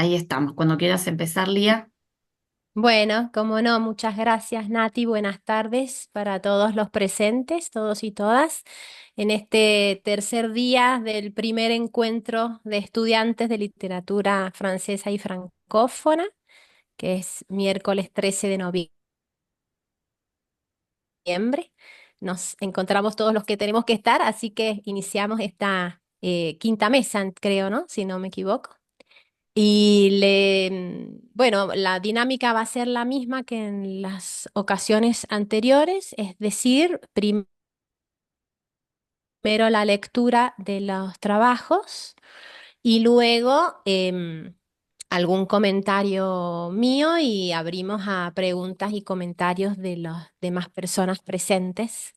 Ahí estamos. Cuando quieras empezar, Lía. Bueno, como no, muchas gracias, Nati. Buenas tardes para todos los presentes, todos y todas, en este tercer día del primer encuentro de estudiantes de literatura francesa y francófona, que es miércoles 13 de noviembre. Nos encontramos todos los que tenemos que estar, así que iniciamos esta quinta mesa, creo, ¿no? Si no me equivoco. Bueno, la dinámica va a ser la misma que en las ocasiones anteriores, es decir, primero la lectura de los trabajos y luego algún comentario mío y abrimos a preguntas y comentarios de las demás personas presentes.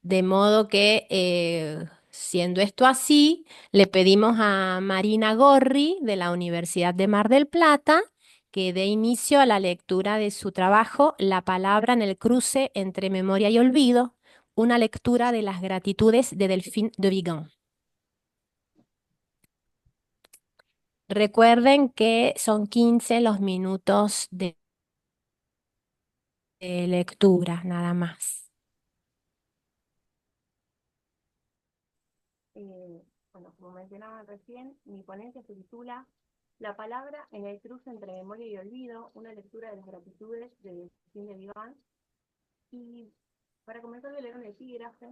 De modo que, siendo esto así, le pedimos a Marina Gorri de la Universidad de Mar del Plata que dé inicio a la lectura de su trabajo La palabra en el cruce entre memoria y olvido, una lectura de las gratitudes de Delphine de Vigan. Recuerden que son 15 los minutos de lectura, nada más. Bueno, como mencionaba recién, mi ponencia se titula La palabra en el cruce entre memoria y olvido, una lectura de las gratitudes de Delphine de Vigan. Y para comenzar voy a leer un epígrafe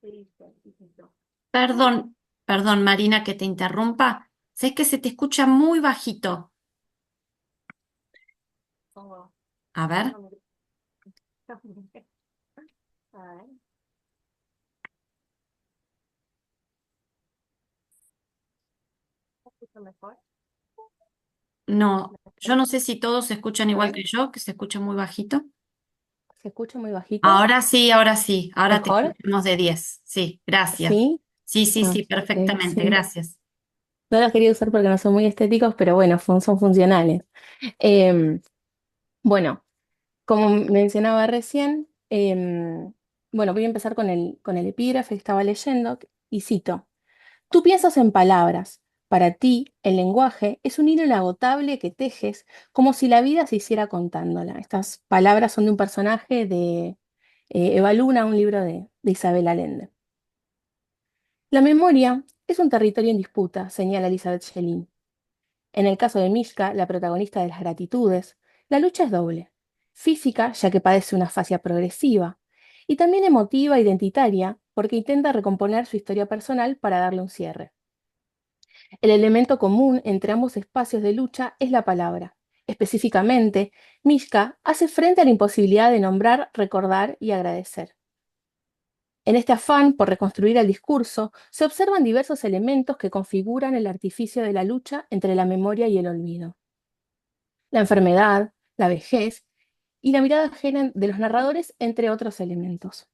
que dice, y cito, Perdón, perdón, Marina, que te interrumpa. Sé que se te escucha muy bajito. pongo, A ver. pongo mi... A ver, ¿me escucho mejor? No, ¿Me yo escucho? no sé si todos se escuchan A igual ver, que yo, que se escucha muy bajito. ¿se escucha muy bajito? Ahora sí, ahora sí. Ahora te ¿Mejor? escuchamos de 10. Sí, gracias. ¿Sí? Sí, sí, Ah, sí, ok, perfectamente. sí. Gracias. No los quería usar porque no son muy estéticos, pero bueno, son funcionales. Em, bueno, como mencionaba recién, bueno, voy a empezar con el epígrafe que estaba leyendo y cito. Tú piensas en palabras. Para ti, el lenguaje es un hilo inagotable que tejes como si la vida se hiciera contándola. Estas palabras son de un personaje de Eva Luna, un libro de Isabel Allende. La memoria es un territorio en disputa, señala Elizabeth Schelin. En el caso de Mishka, la protagonista de las gratitudes, la lucha es doble. Física, ya que padece una fascia progresiva, y también emotiva, identitaria, porque intenta recomponer su historia personal para darle un cierre. El elemento común entre ambos espacios de lucha es la palabra. Específicamente, Mishka hace frente a la imposibilidad de nombrar, recordar y agradecer. En este afán por reconstruir el discurso, se observan diversos elementos que configuran el artificio de la lucha entre la memoria y el olvido. La enfermedad, la vejez y la mirada ajena de los narradores, entre otros elementos.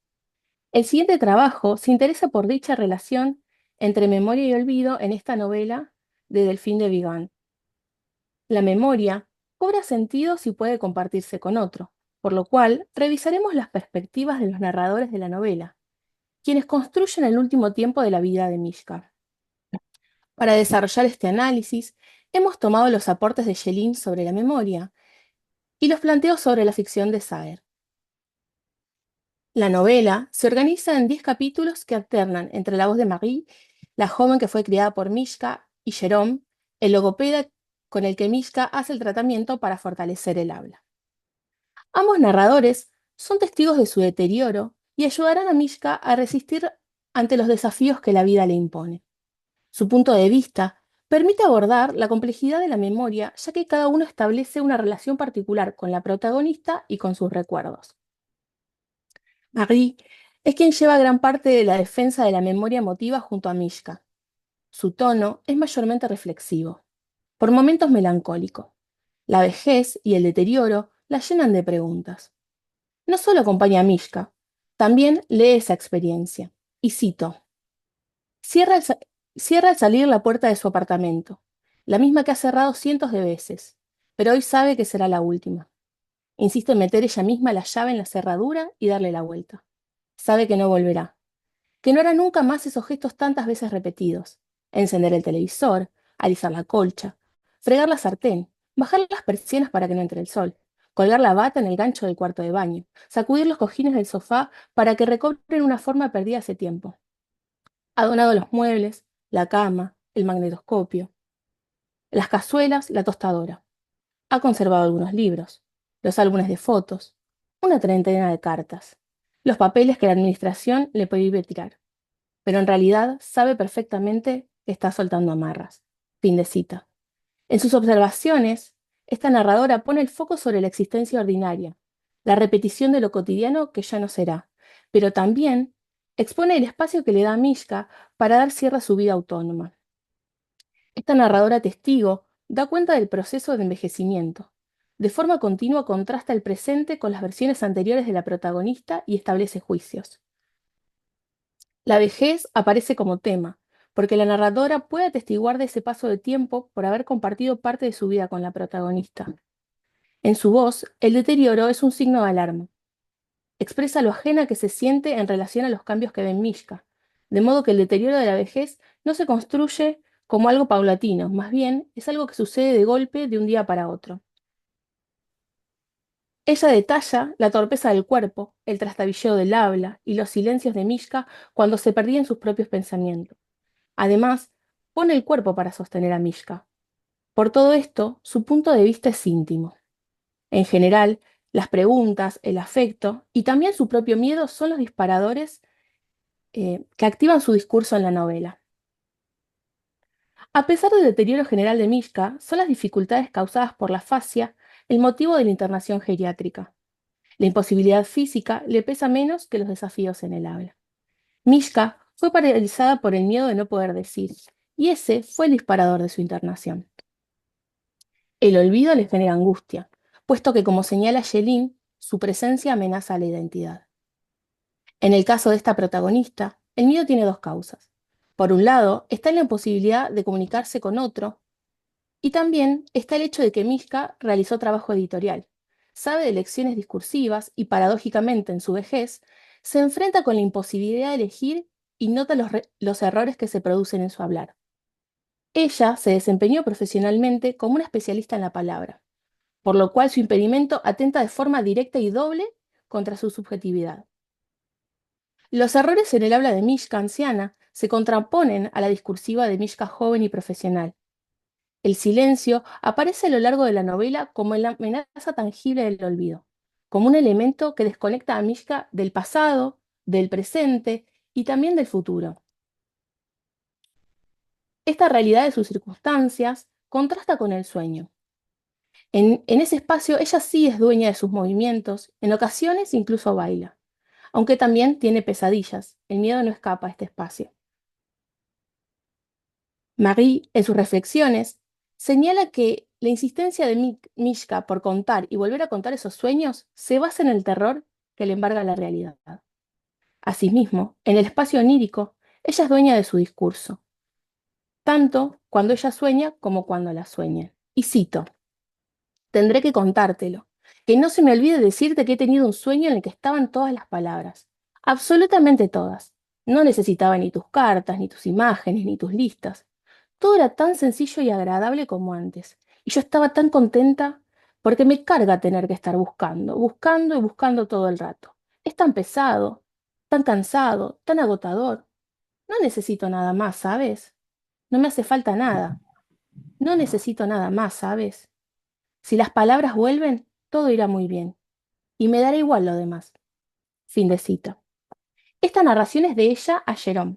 El siguiente trabajo se interesa por dicha relación entre memoria y olvido en esta novela de Delphine de Vigan. La memoria cobra sentido si puede compartirse con otro, por lo cual revisaremos las perspectivas de los narradores de la novela, quienes construyen el último tiempo de la vida de Mishka. Para desarrollar este análisis, hemos tomado los aportes de Schelin sobre la memoria y los planteos sobre la ficción de Saer. La novela se organiza en 10 capítulos que alternan entre la voz de Marie, la joven que fue criada por Mishka, y Jerome, el logopeda con el que Mishka hace el tratamiento para fortalecer el habla. Ambos narradores son testigos de su deterioro y ayudarán a Mishka a resistir ante los desafíos que la vida le impone. Su punto de vista permite abordar la complejidad de la memoria, ya que cada uno establece una relación particular con la protagonista y con sus recuerdos. Marie es quien lleva gran parte de la defensa de la memoria emotiva junto a Mishka. Su tono es mayormente reflexivo, por momentos melancólico. La vejez y el deterioro la llenan de preguntas. No solo acompaña a Mishka, también lee esa experiencia. Y cito, cierra al, sa- cierra al salir la puerta de su apartamento, la misma que ha cerrado cientos de veces, pero hoy sabe que será la última. Insiste en meter ella misma la llave en la cerradura y darle la vuelta. Sabe que no volverá, que no hará nunca más esos gestos tantas veces repetidos. Encender el televisor, alisar la colcha. fregar la sartén, bajar las persianas para que no entre el sol, colgar la bata en el gancho del cuarto de baño, sacudir los cojines del sofá para que recobren una forma perdida hace tiempo. Ha donado los muebles, la cama, el magnetoscopio, las cazuelas, la tostadora. Ha conservado algunos libros, los álbumes de fotos, una treintena de cartas, los papeles que la administración le prohíbe tirar, pero en realidad sabe perfectamente que está soltando amarras. Fin de cita. En sus observaciones, esta narradora pone el foco sobre la existencia ordinaria, la repetición de lo cotidiano que ya no será, pero también expone el espacio que le da a Mishka para dar cierre a su vida autónoma. Esta narradora testigo da cuenta del proceso de envejecimiento. De forma continua contrasta el presente con las versiones anteriores de la protagonista y establece juicios. La vejez aparece como tema, porque la narradora puede atestiguar de ese paso de tiempo por haber compartido parte de su vida con la protagonista. En su voz, el deterioro es un signo de alarma. Expresa lo ajena que se siente en relación a los cambios que ve en Mishka, de modo que el deterioro de la vejez no se construye como algo paulatino, más bien es algo que sucede de golpe de un día para otro. Ella detalla la torpeza del cuerpo, el trastabilleo del habla y los silencios de Mishka cuando se perdía en sus propios pensamientos. Además, pone el cuerpo para sostener a Mishka. Por todo esto, su punto de vista es íntimo. En general, las preguntas, el afecto y también su propio miedo son los disparadores que activan su discurso en la novela. A pesar del deterioro general de Mishka, son las dificultades causadas por la fascia el motivo de la internación geriátrica. La imposibilidad física le pesa menos que los desafíos en el habla. Mishka fue paralizada por el miedo de no poder decir, y ese fue el disparador de su internación. El olvido le genera angustia, puesto que, como señala Yelin, su presencia amenaza la identidad. En el caso de esta protagonista, el miedo tiene dos causas. Por un lado, está en la imposibilidad de comunicarse con otro, y también está el hecho de que Mishka realizó trabajo editorial, sabe de lecciones discursivas y, paradójicamente, en su vejez, se enfrenta con la imposibilidad de elegir y nota los errores que se producen en su hablar. Ella se desempeñó profesionalmente como una especialista en la palabra, por lo cual su impedimento atenta de forma directa y doble contra su subjetividad. Los errores en el habla de Mishka anciana se contraponen a la discursiva de Mishka joven y profesional. El silencio aparece a lo largo de la novela como la amenaza tangible del olvido, como un elemento que desconecta a Mishka del pasado, del presente y también del futuro. Esta realidad de sus circunstancias contrasta con el sueño. En ese espacio ella sí es dueña de sus movimientos, en ocasiones incluso baila, aunque también tiene pesadillas, el miedo no escapa a este espacio. Marie, en sus reflexiones, señala que la insistencia de Mishka por contar y volver a contar esos sueños se basa en el terror que le embarga la realidad. Asimismo, en el espacio onírico, ella es dueña de su discurso, tanto cuando ella sueña como cuando la sueña. Y cito, tendré que contártelo, que no se me olvide decirte que he tenido un sueño en el que estaban todas las palabras, absolutamente todas. No necesitaba ni tus cartas, ni tus imágenes, ni tus listas. Todo era tan sencillo y agradable como antes. Y yo estaba tan contenta porque me carga tener que estar buscando, buscando y buscando todo el rato. Es tan pesado, tan cansado, tan agotador. No necesito nada más, ¿sabes? No me hace falta nada. No necesito nada más, ¿sabes? Si las palabras vuelven, todo irá muy bien. Y me dará igual lo demás. Fin de cita. Esta narración es de ella a Jerome.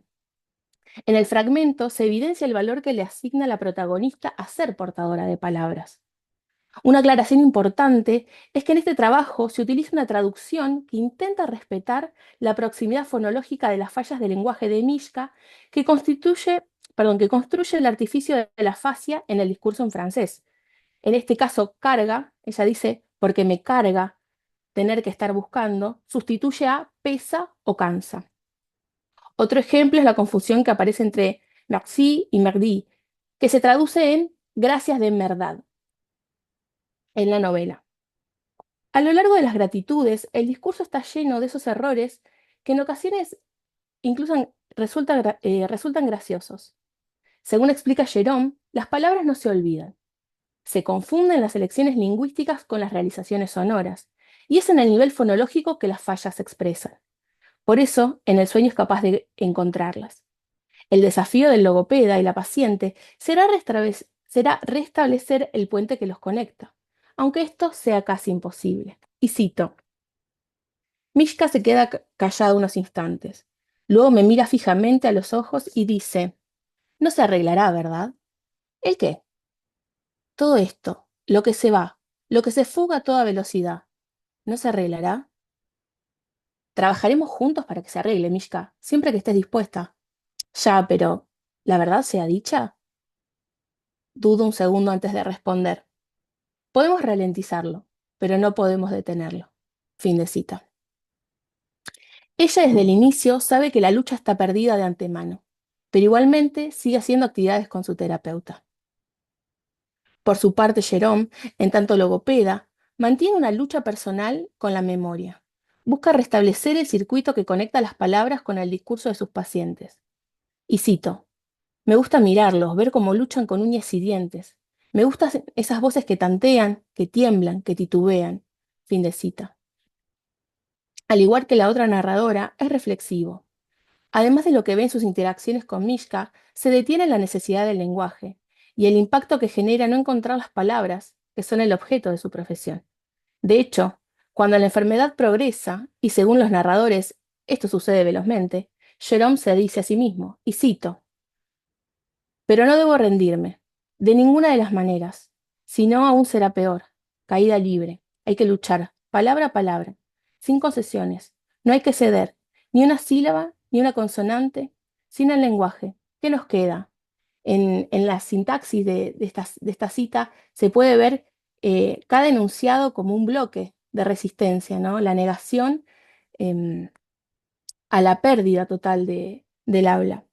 En el fragmento se evidencia el valor que le asigna la protagonista a ser portadora de palabras. Una aclaración importante es que en este trabajo se utiliza una traducción que intenta respetar la proximidad fonológica de las fallas del lenguaje de Mishka que construye el artificio de la fascia en el discurso en francés. En este caso, carga, ella dice, porque me carga tener que estar buscando, sustituye a pesa o cansa. Otro ejemplo es la confusión que aparece entre merci y merdi, que se traduce en gracias de verdad en la novela. A lo largo de las gratitudes, el discurso está lleno de esos errores que en ocasiones incluso resultan graciosos. Según explica Jerome, las palabras no se olvidan. Se confunden las elecciones lingüísticas con las realizaciones sonoras, y es en el nivel fonológico que las fallas se expresan. Por eso, en el sueño es capaz de encontrarlas. El desafío del logopeda y la paciente será restablecer el puente que los conecta, aunque esto sea casi imposible. Y cito, Mishka se queda callada unos instantes. Luego me mira fijamente a los ojos y dice, no se arreglará, ¿verdad? ¿El qué? Todo esto, lo que se va, lo que se fuga a toda velocidad, ¿no se arreglará? Trabajaremos juntos para que se arregle, Mishka, siempre que estés dispuesta. Ya, pero, ¿la verdad sea dicha? Dudo un segundo antes de responder. Podemos ralentizarlo, pero no podemos detenerlo. Fin de cita. Ella desde el inicio sabe que la lucha está perdida de antemano, pero igualmente sigue haciendo actividades con su terapeuta. Por su parte, Jerome, en tanto logopeda, mantiene una lucha personal con la memoria. Busca restablecer el circuito que conecta las palabras con el discurso de sus pacientes. Y cito, me gusta mirarlos, ver cómo luchan con uñas y dientes. Me gustan esas voces que tantean, que tiemblan, que titubean. Fin de cita. Al igual que la otra narradora, es reflexivo. Además de lo que ve en sus interacciones con Mishka, se detiene en la necesidad del lenguaje y el impacto que genera no encontrar las palabras, que son el objeto de su profesión. De hecho, cuando la enfermedad progresa, y según los narradores, esto sucede velozmente, Jerome se dice a sí mismo, y cito, pero no debo rendirme, de ninguna de las maneras, si no aún será peor, caída libre, hay que luchar, palabra a palabra, sin concesiones, no hay que ceder, ni una sílaba, ni una consonante, sin el lenguaje. ¿Qué nos queda? En la sintaxis de esta cita se puede ver cada enunciado como un bloque de resistencia, ¿no? La negación em, a la pérdida total del habla.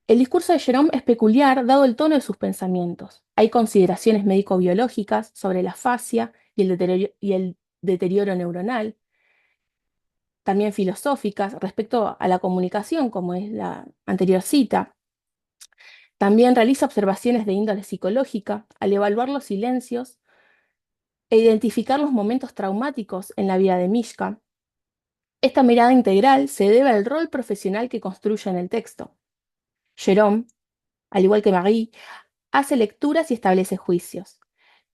El discurso de Jerome es peculiar dado el tono de sus pensamientos. Hay consideraciones médico-biológicas sobre la fascia y el deterioro neuronal, también filosóficas respecto a la comunicación, como es la anterior cita. También realiza observaciones de índole psicológica al evaluar los silencios e identificar los momentos traumáticos en la vida de Mishka. Esta mirada integral se debe al rol profesional que construye en el texto. Jerome, al igual que Marie, hace lecturas y establece juicios.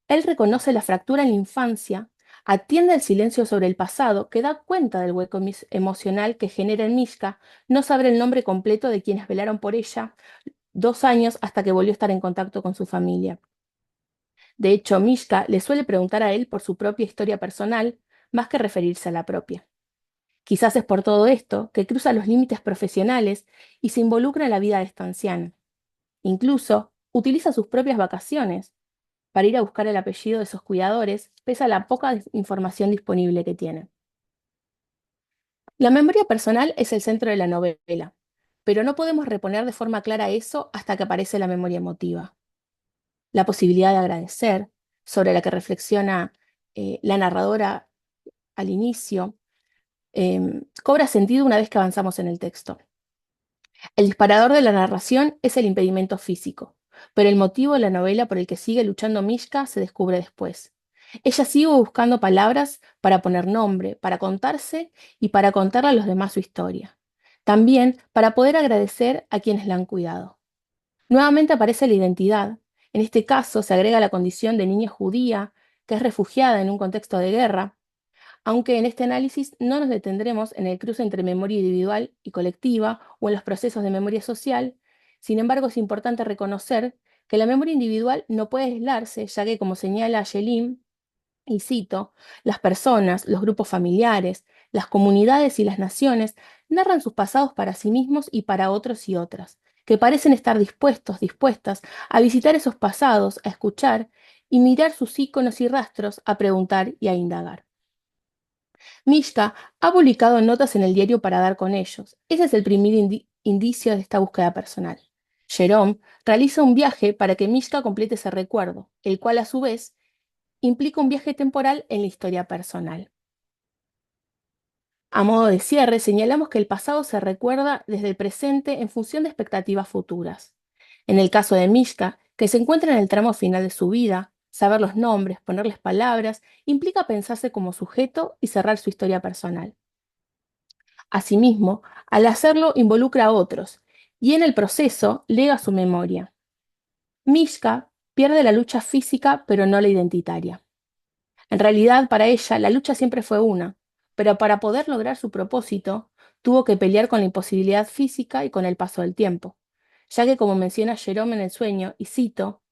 Él reconoce la fractura en la infancia, atiende al silencio sobre el pasado, que da cuenta del hueco emocional que genera en Mishka no saber el nombre completo de quienes velaron por ella 2 años hasta que volvió a estar en contacto con su familia. De hecho, Mishka le suele preguntar a él por su propia historia personal, más que referirse a la propia. Quizás es por todo esto que cruza los límites profesionales y se involucra en la vida de esta anciana. Incluso utiliza sus propias vacaciones para ir a buscar el apellido de esos cuidadores, pese a la poca información disponible que tiene. La memoria personal es el centro de la novela, pero no podemos reponer de forma clara eso hasta que aparece la memoria emotiva. La posibilidad de agradecer, sobre la que reflexiona la narradora al inicio, cobra sentido una vez que avanzamos en el texto. El disparador de la narración es el impedimento físico, pero el motivo de la novela por el que sigue luchando Mishka se descubre después. Ella sigue buscando palabras para poner nombre, para contarse y para contarle a los demás su historia. También para poder agradecer a quienes la han cuidado. Nuevamente aparece la identidad. En este caso se agrega la condición de niña judía, que es refugiada en un contexto de guerra, aunque en este análisis no nos detendremos en el cruce entre memoria individual y colectiva o en los procesos de memoria social. Sin embargo, es importante reconocer que la memoria individual no puede aislarse, ya que, como señala Yelin, y cito, las personas, los grupos familiares, las comunidades y las naciones narran sus pasados para sí mismos y para otros y otras, que parecen estar dispuestas a visitar esos pasados, a escuchar y mirar sus íconos y rastros, a preguntar y a indagar. Mishka ha publicado notas en el diario para dar con ellos. Ese es el primer indicio de esta búsqueda personal. Jerome realiza un viaje para que Mishka complete ese recuerdo, el cual a su vez implica un viaje temporal en la historia personal. A modo de cierre, señalamos que el pasado se recuerda desde el presente en función de expectativas futuras. En el caso de Mishka, que se encuentra en el tramo final de su vida. Saber los nombres, ponerles palabras, implica pensarse como sujeto y cerrar su historia personal. Asimismo, al hacerlo involucra a otros y en el proceso lega su memoria. Mishka pierde la lucha física, pero no la identitaria. En realidad, para ella, la lucha siempre fue una, pero para poder lograr su propósito, tuvo que pelear con la imposibilidad física y con el paso del tiempo, ya que, como menciona Jerome en el sueño, y cito,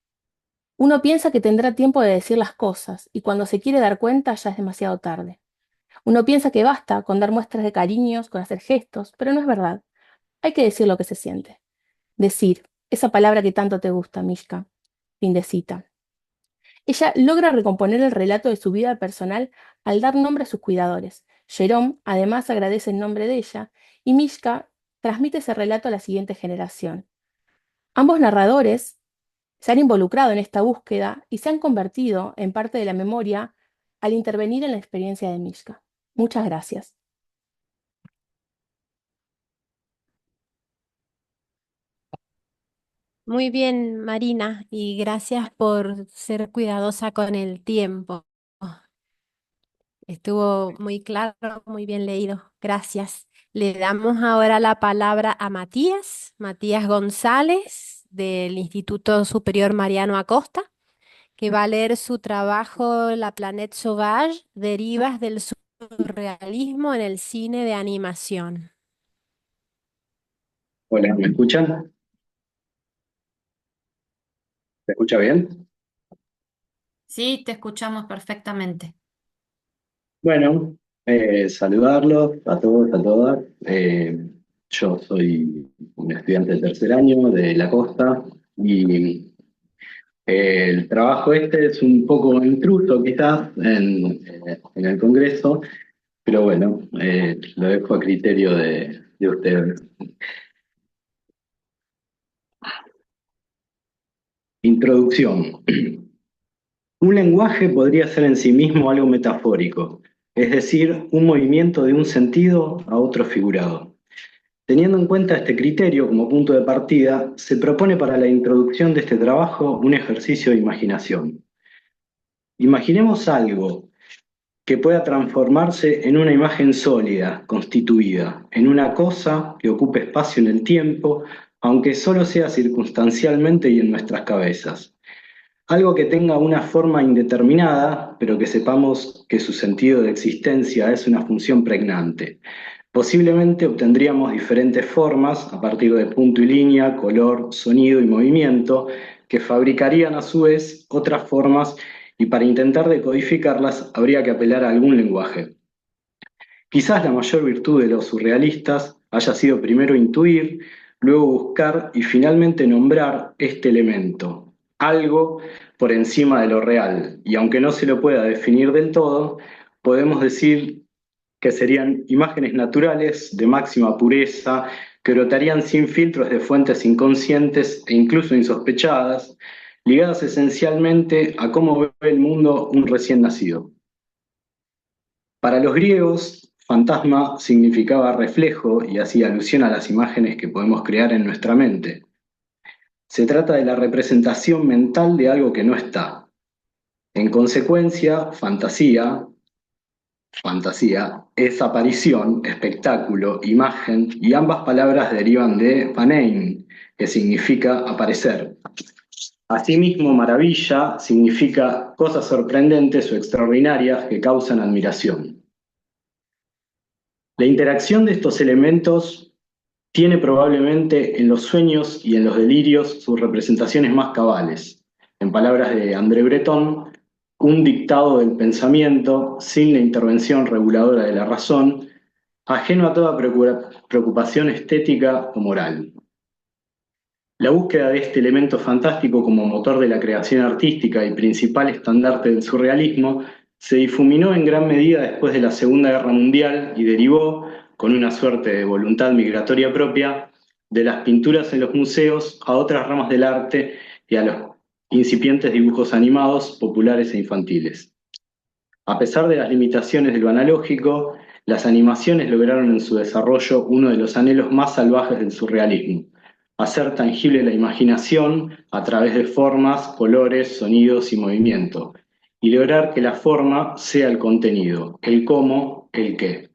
uno piensa que tendrá tiempo de decir las cosas, y cuando se quiere dar cuenta ya es demasiado tarde. Uno piensa que basta con dar muestras de cariños, con hacer gestos, pero no es verdad. Hay que decir lo que se siente. Decir, esa palabra que tanto te gusta, Mishka. Fin de cita. Ella logra recomponer el relato de su vida personal al dar nombre a sus cuidadores. Jerome, además, agradece en nombre de ella y Mishka transmite ese relato a la siguiente generación. Ambos narradores se han involucrado en esta búsqueda y se han convertido en parte de la memoria al intervenir en la experiencia de Mishka. Muchas gracias. Muy bien, Marina, y gracias por ser cuidadosa con el tiempo. Estuvo muy claro, muy bien leído. Gracias. Le damos ahora la palabra a Matías, Matías González, del Instituto Superior Mariano Acosta, que va a leer su trabajo La Planète Sauvage, derivas del surrealismo en el cine de animación. Hola, ¿me escuchan? ¿Se escucha bien? Sí, te escuchamos perfectamente. Bueno, saludarlos a todos, a todas. Yo soy un estudiante de tercer año de la Costa y el trabajo este es un poco intruso quizás en el Congreso, pero bueno, lo dejo a criterio de ustedes. Introducción. Un lenguaje podría ser en sí mismo algo metafórico, es decir, un movimiento de un sentido a otro figurado. Teniendo en cuenta este criterio como punto de partida, se propone para la introducción de este trabajo un ejercicio de imaginación. Imaginemos algo que pueda transformarse en una imagen sólida, constituida, en una cosa que ocupe espacio en el tiempo, aunque solo sea circunstancialmente y en nuestras cabezas. Algo que tenga una forma indeterminada, pero que sepamos que su sentido de existencia es una función pregnante. Posiblemente obtendríamos diferentes formas a partir de punto y línea, color, sonido y movimiento, que fabricarían a su vez otras formas y para intentar decodificarlas habría que apelar a algún lenguaje. Quizás la mayor virtud de los surrealistas haya sido primero intuir, luego buscar y finalmente nombrar este elemento, algo por encima de lo real. Y aunque no se lo pueda definir del todo, podemos decir que serían imágenes naturales de máxima pureza, que brotarían sin filtros de fuentes inconscientes e incluso insospechadas, ligadas esencialmente a cómo ve el mundo un recién nacido. Para los griegos, fantasma significaba reflejo y hacía alusión a las imágenes que podemos crear en nuestra mente. Se trata de la representación mental de algo que no está. En consecuencia, fantasía es aparición, espectáculo, imagen, y ambas palabras derivan de phanein, que significa aparecer. Asimismo, maravilla significa cosas sorprendentes o extraordinarias que causan admiración. La interacción de estos elementos tiene probablemente en los sueños y en los delirios sus representaciones más cabales. En palabras de André Breton, un dictado del pensamiento sin la intervención reguladora de la razón, ajeno a toda preocupación estética o moral. La búsqueda de este elemento fantástico como motor de la creación artística y principal estandarte del surrealismo se difuminó en gran medida después de la Segunda Guerra Mundial y derivó, con una suerte de voluntad migratoria propia, de las pinturas en los museos a otras ramas del arte y a los incipientes dibujos animados, populares e infantiles. A pesar de las limitaciones de lo analógico, las animaciones lograron en su desarrollo uno de los anhelos más salvajes del surrealismo: hacer tangible la imaginación a través de formas, colores, sonidos y movimiento, y lograr que la forma sea el contenido, el cómo, el qué.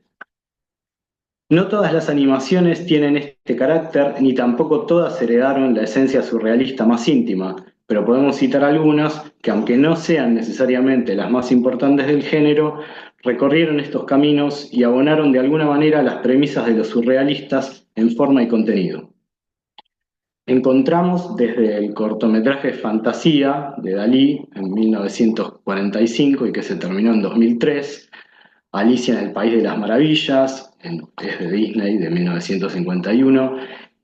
No todas las animaciones tienen este carácter, ni tampoco todas heredaron la esencia surrealista más íntima, pero podemos citar algunas que, aunque no sean necesariamente las más importantes del género, recorrieron estos caminos y abonaron de alguna manera las premisas de los surrealistas en forma y contenido. Encontramos desde el cortometraje Fantasía de Dalí en 1945 y que se terminó en 2003, Alicia en el País de las Maravillas, es de Disney de 1951,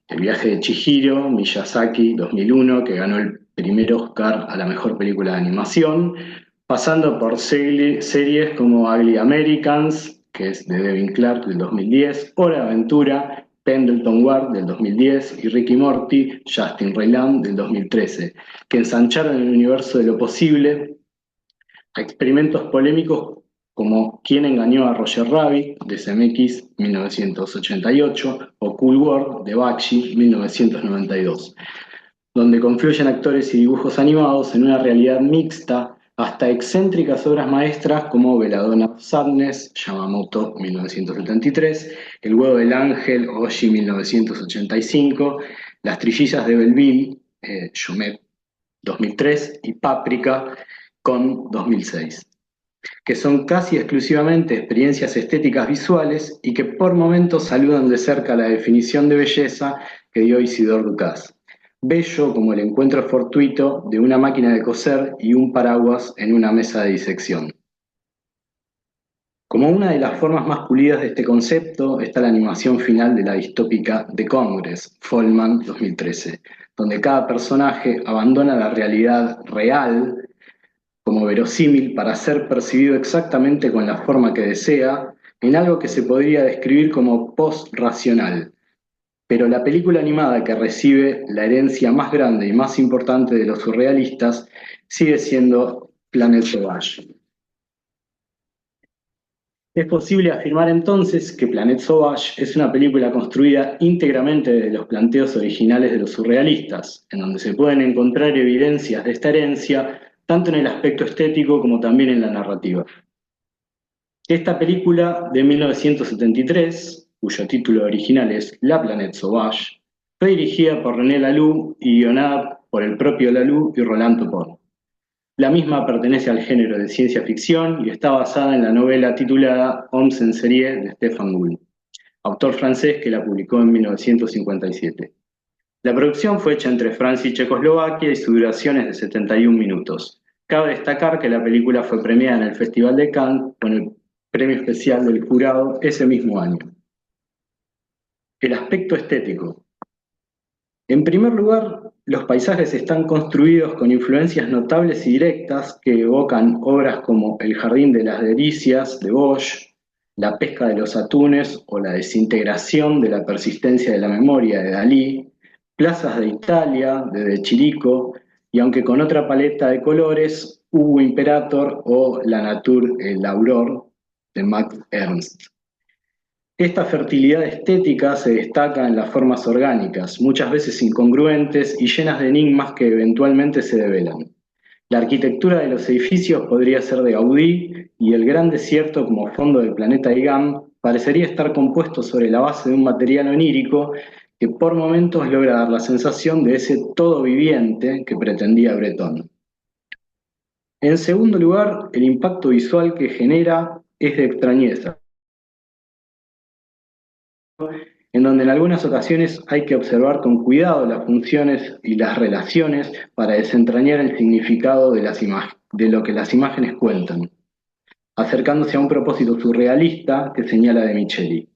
El viaje de Chihiro, Miyazaki 2001, que ganó el primer Oscar a la mejor película de animación, pasando por series como Ugly Americans, que es de Devin Clark del 2010, Hora de Aventura, Pendleton Ward del 2010 y Ricky Morty, Justin Roiland del 2013, que ensancharon el universo de lo posible a experimentos polémicos como ¿Quién engañó a Roger Rabbit? De CMX 1988 o Cool World de Bakshi 1992, donde confluyen actores y dibujos animados en una realidad mixta hasta excéntricas obras maestras como Belladonna of Sadness, Yamamoto 1973, El huevo del ángel, Oshi 1985, Las trillizas de Belleville, Jumet 2003 y Páprica con 2006, que son casi exclusivamente experiencias estéticas visuales y que por momentos saludan de cerca la definición de belleza que dio Isidore Ducas. Bello como el encuentro fortuito de una máquina de coser y un paraguas en una mesa de disección. Como una de las formas más pulidas de este concepto está la animación final de la distópica The Congress, Fallman 2013, donde cada personaje abandona la realidad real como verosímil para ser percibido exactamente con la forma que desea, en algo que se podría describir como post-racional. Pero la película animada que recibe la herencia más grande y más importante de los surrealistas sigue siendo Planet Sauvage. Es posible afirmar entonces que Planet Sauvage es una película construida íntegramente desde los planteos originales de los surrealistas, en donde se pueden encontrar evidencias de esta herencia tanto en el aspecto estético como también en la narrativa. Esta película de 1973, cuyo título original es La Planète Sauvage, fue dirigida por René Laloux y guionada por el propio Laloux y Roland Topor. La misma pertenece al género de ciencia ficción y está basada en la novela titulada Hommes en série de Stéphane Gould, autor francés que la publicó en 1957. La producción fue hecha entre Francia y Checoslovaquia y su duración es de 71 minutos. Cabe destacar que la película fue premiada en el Festival de Cannes con el premio especial del jurado ese mismo año. El aspecto estético. En primer lugar, los paisajes están construidos con influencias notables y directas que evocan obras como El jardín de las delicias de Bosch, La pesca de los atunes o La desintegración de la persistencia de la memoria de Dalí, Plazas de Italia de De Chirico y aunque con otra paleta de colores, Hugo Imperator o La Nature et l'Aurore de Max Ernst. Esta fertilidad estética se destaca en las formas orgánicas, muchas veces incongruentes y llenas de enigmas que eventualmente se develan. La arquitectura de los edificios podría ser de Gaudí y el gran desierto como fondo del planeta Igam parecería estar compuesto sobre la base de un material onírico que por momentos logra dar la sensación de ese todo viviente que pretendía Breton. En segundo lugar, el impacto visual que genera es de extrañeza, en donde en algunas ocasiones hay que observar con cuidado las funciones y las relaciones para desentrañar el significado de lo que las imágenes cuentan, acercándose a un propósito surrealista que señala De Micheli.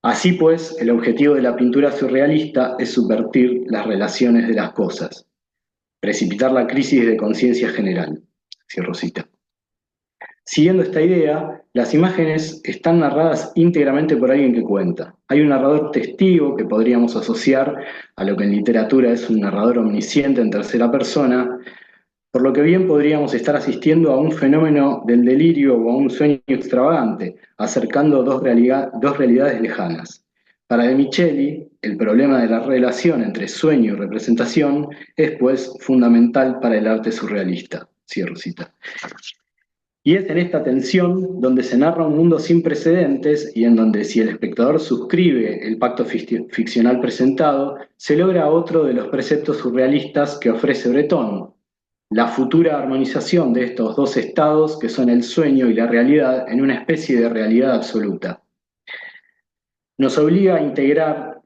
Así pues, el objetivo de la pintura surrealista es subvertir las relaciones de las cosas, precipitar la crisis de conciencia general. Cierro cita. Siguiendo esta idea, las imágenes están narradas íntegramente por alguien que cuenta. Hay un narrador testigo que podríamos asociar a lo que en literatura es un narrador omnisciente en tercera persona, por lo que bien podríamos estar asistiendo a un fenómeno del delirio o a un sueño extravagante, acercando dos realidades lejanas. Para De Micheli, el problema de la relación entre sueño y representación es, pues, fundamental para el arte surrealista. Cierro cita. Y es en esta tensión donde se narra un mundo sin precedentes y en donde, si el espectador suscribe el pacto ficcional presentado, se logra otro de los preceptos surrealistas que ofrece Breton: la futura armonización de estos dos estados que son el sueño y la realidad en una especie de realidad absoluta. Nos obliga a integrar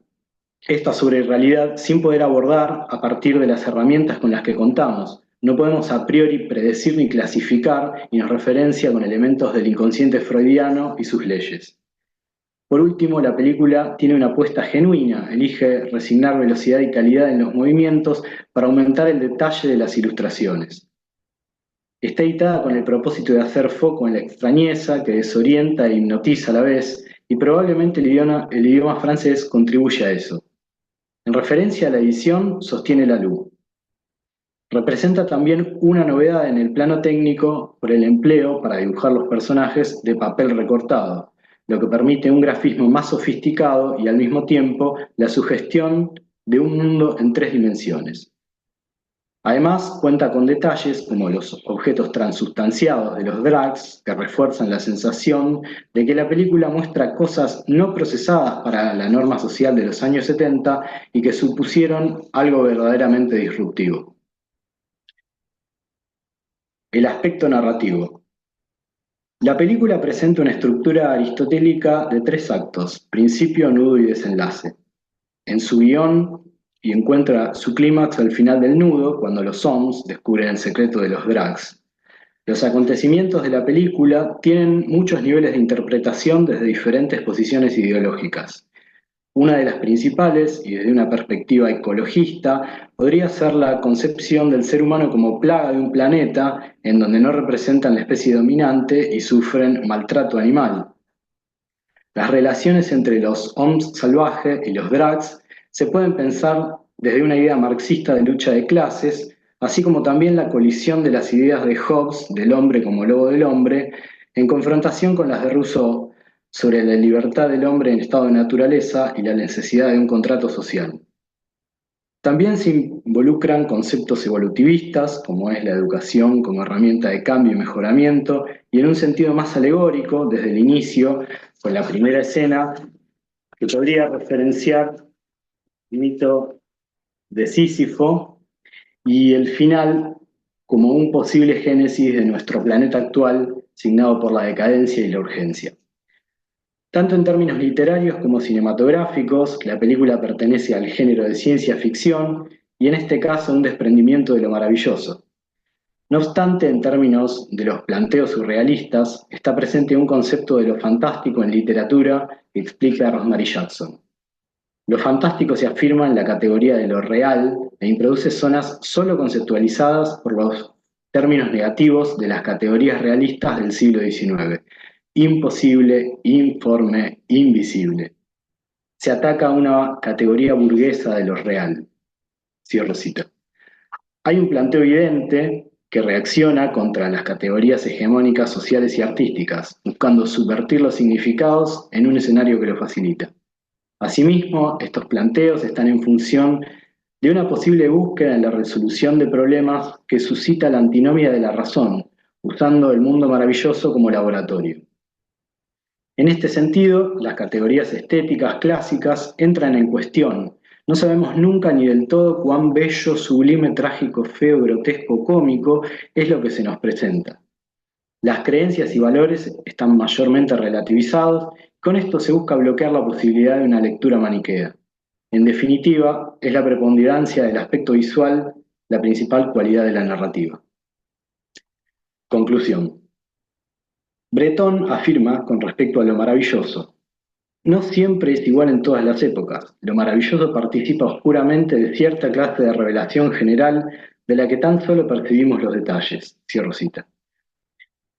esta sobrerealidad sin poder abordar a partir de las herramientas con las que contamos. No podemos a priori predecir ni clasificar, y nos referencia con elementos del inconsciente freudiano y sus leyes. Por último, la película tiene una apuesta genuina, elige resignar velocidad y calidad en los movimientos para aumentar el detalle de las ilustraciones. Está editada con el propósito de hacer foco en la extrañeza que desorienta e hipnotiza a la vez, y probablemente el idioma francés contribuye a eso. En referencia a la edición, sostiene Laloux. Representa también una novedad en el plano técnico por el empleo, para dibujar los personajes, de papel recortado, lo que permite un grafismo más sofisticado y al mismo tiempo la sugestión de un mundo en 3 dimensiones. Además, cuenta con detalles como los objetos transustanciados de los drags, que refuerzan la sensación de que la película muestra cosas no procesadas para la norma social de los años 70 y que supusieron algo verdaderamente disruptivo. El aspecto narrativo. La película presenta una estructura aristotélica de 3 actos: principio, nudo y desenlace. En su guión, y encuentra su clímax al final del nudo, cuando los Homs descubren el secreto de los drags. Los acontecimientos de la película tienen muchos niveles de interpretación desde diferentes posiciones ideológicas. Una de las principales, y desde una perspectiva ecologista, podría ser la concepción del ser humano como plaga de un planeta en donde no representan la especie dominante y sufren maltrato animal. Las relaciones entre los Homs salvajes y los drags se pueden pensar desde una idea marxista de lucha de clases, así como también la colisión de las ideas de Hobbes del hombre como lobo del hombre, en confrontación con las de Rousseau sobre la libertad del hombre en estado de naturaleza y la necesidad de un contrato social. También se involucran conceptos evolutivistas, como es la educación como herramienta de cambio y mejoramiento, y en un sentido más alegórico, desde el inicio, con la primera escena, que podría referenciar el mito de Sísifo, y el final como un posible génesis de nuestro planeta actual, signado por la decadencia y la urgencia. Tanto en términos literarios como cinematográficos, la película pertenece al género de ciencia ficción y en este caso un desprendimiento de lo maravilloso. No obstante, en términos de los planteos surrealistas, está presente un concepto de lo fantástico en literatura que explica Rosemary Jackson. Lo fantástico se afirma en la categoría de lo real e introduce zonas solo conceptualizadas por los términos negativos de las categorías realistas del siglo XIX. Imposible, informe, invisible. Se ataca a una categoría burguesa de lo real. Cierro cita. Hay un planteo evidente que reacciona contra las categorías hegemónicas sociales y artísticas, buscando subvertir los significados en un escenario que lo facilita. Asimismo, estos planteos están en función de una posible búsqueda en la resolución de problemas que suscita la antinomia de la razón, usando el mundo maravilloso como laboratorio. En este sentido, las categorías estéticas clásicas entran en cuestión. No sabemos nunca ni del todo cuán bello, sublime, trágico, feo, grotesco, cómico es lo que se nos presenta. Las creencias y valores están mayormente relativizados. Con esto se busca bloquear la posibilidad de una lectura maniquea. En definitiva, es la preponderancia del aspecto visual la principal cualidad de la narrativa. Conclusión. Breton afirma con respecto a lo maravilloso: no siempre es igual en todas las épocas. Lo maravilloso participa oscuramente de cierta clase de revelación general de la que tan solo percibimos los detalles. Cierro cita.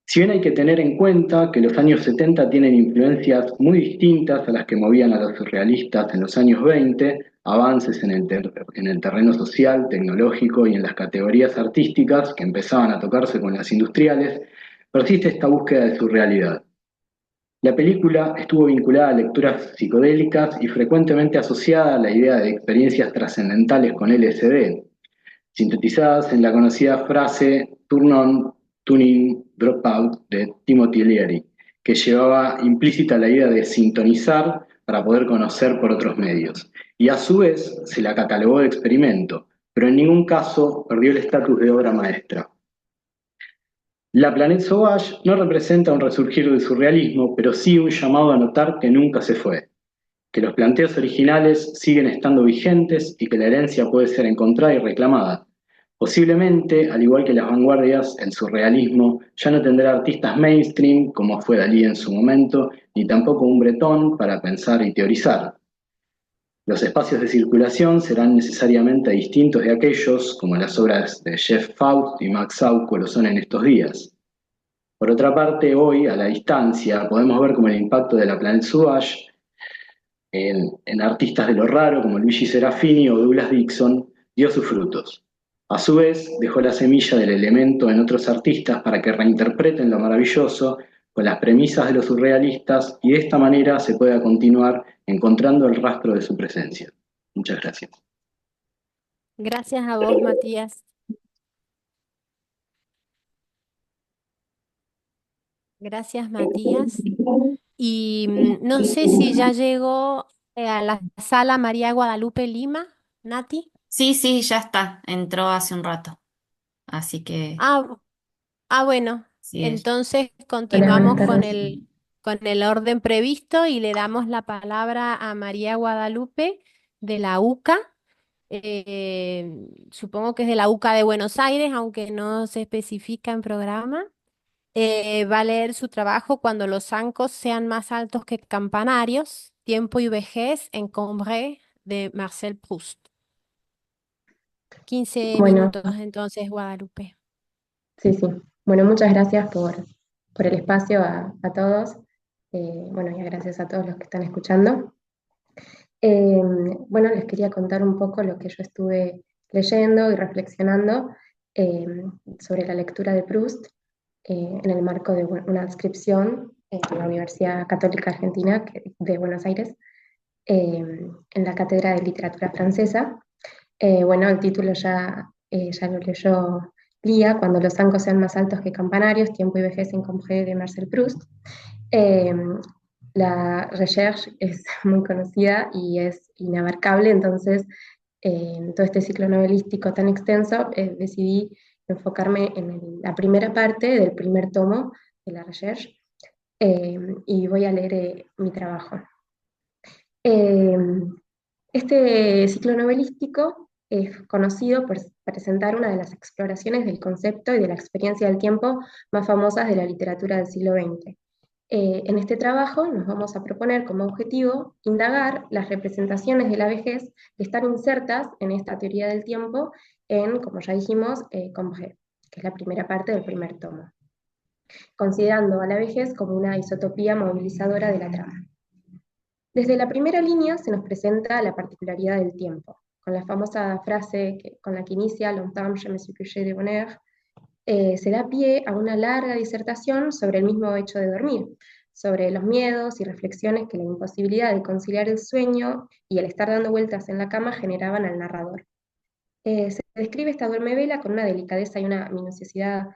Si bien hay que tener en cuenta que los años 70 tienen influencias muy distintas a las que movían a los surrealistas en los años 20, avances en el terreno social, tecnológico y en las categorías artísticas que empezaban a tocarse con las industriales, persiste esta búsqueda de surrealidad. La película estuvo vinculada a lecturas psicodélicas y frecuentemente asociada a la idea de experiencias trascendentales con LSD, sintetizadas en la conocida frase Turn on, Tuning, Dropout de Timothy Leary, que llevaba implícita la idea de sintonizar para poder conocer por otros medios. Y a su vez se la catalogó de experimento, pero en ningún caso perdió el estatus de obra maestra. La Planète Sauvage no representa un resurgir del surrealismo, pero sí un llamado a notar que nunca se fue, que los planteos originales siguen estando vigentes y que la herencia puede ser encontrada y reclamada. Posiblemente, al igual que las vanguardias, el surrealismo ya no tendrá artistas mainstream como fue Dalí en su momento, ni tampoco un Bretón para pensar y teorizar. Los espacios de circulación serán necesariamente distintos de aquellos, como las obras de Jeff Faust y Max Sauco lo son en estos días. Por otra parte, hoy, a la distancia, podemos ver cómo el impacto de la Planète Sauvage en artistas de lo raro como Luigi Serafini o Douglas Dixon dio sus frutos. A su vez, dejó la semilla del elemento en otros artistas para que reinterpreten lo maravilloso con las premisas de los surrealistas y de esta manera se pueda continuar encontrando el rastro de su presencia. Muchas gracias. Gracias a vos, Matías. Gracias, Matías. Y no sé si ya llegó a la sala María Guadalupe Lima, Nati. Sí, sí, ya está. Entró hace un rato. Así que Ah, bueno, sí, entonces Hola, buenas continuamos tardes. con el orden previsto y le damos la palabra a María Guadalupe de la UCA. Supongo que es de la UCA de Buenos Aires, aunque no se especifica en programa. Va a leer su trabajo Cuando los zancos sean más altos que campanarios, Tiempo y vejez en Combray de Marcel Proust. 15 Bueno, minutos entonces, Guadalupe. sí, sí. Bueno, muchas gracias por el espacio a todos. Bueno, y gracias a todos los que están escuchando. Eh, bueno, les quería contar un poco lo que yo estuve leyendo y reflexionando eh, sobre la lectura de Proust en el marco de una adscripción en la Universidad Católica Argentina de Buenos Aires, en la Cátedra de Literatura Francesa. Bueno, el título ya lo leyó Lía, Cuando los zancos sean más altos que campanarios, Tiempo y vejez en Combré de Marcel Proust. Eh, la recherche es muy conocida y es inabarcable, entonces en todo este ciclo novelístico tan extenso decidí enfocarme en la primera parte del primer tomo de la recherche y voy a leer mi trabajo. Eh, este ciclo novelístico es conocido por presentar una de las exploraciones del concepto y de la experiencia del tiempo más famosas de la literatura del siglo XX. En este trabajo nos vamos a proponer como objetivo indagar las representaciones de la vejez que están insertas en esta teoría del tiempo en, como ya dijimos, Combré, que es la primera parte del primer tomo, considerando a la vejez como una isotopía movilizadora de la trama. Desde la primera línea se nos presenta la particularidad del tiempo, con la famosa frase con la que inicia Longtemps je me suis couché de bonheur, se da pie a una larga disertación sobre el mismo hecho de dormir, sobre los miedos y reflexiones que la imposibilidad de conciliar el sueño y el estar dando vueltas en la cama generaban al narrador. Se describe esta duermevela con una delicadeza y una minuciosidad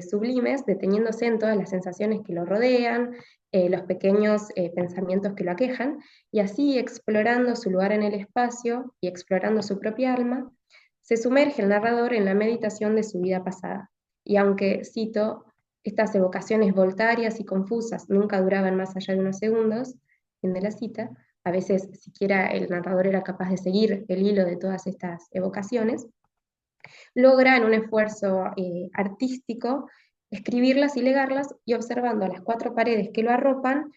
sublimes, deteniéndose en todas las sensaciones que lo rodean, los pequeños pensamientos que lo aquejan, y así explorando su lugar en el espacio y explorando su propia alma, se sumerge el narrador en la meditación de su vida pasada. Y aunque, cito, estas evocaciones voltarias y confusas nunca duraban más allá de unos segundos, fin de la cita, a veces siquiera el narrador era capaz de seguir el hilo de todas estas evocaciones, logra en un esfuerzo artístico escribirlas y legarlas y observando las cuatro paredes que lo arropan,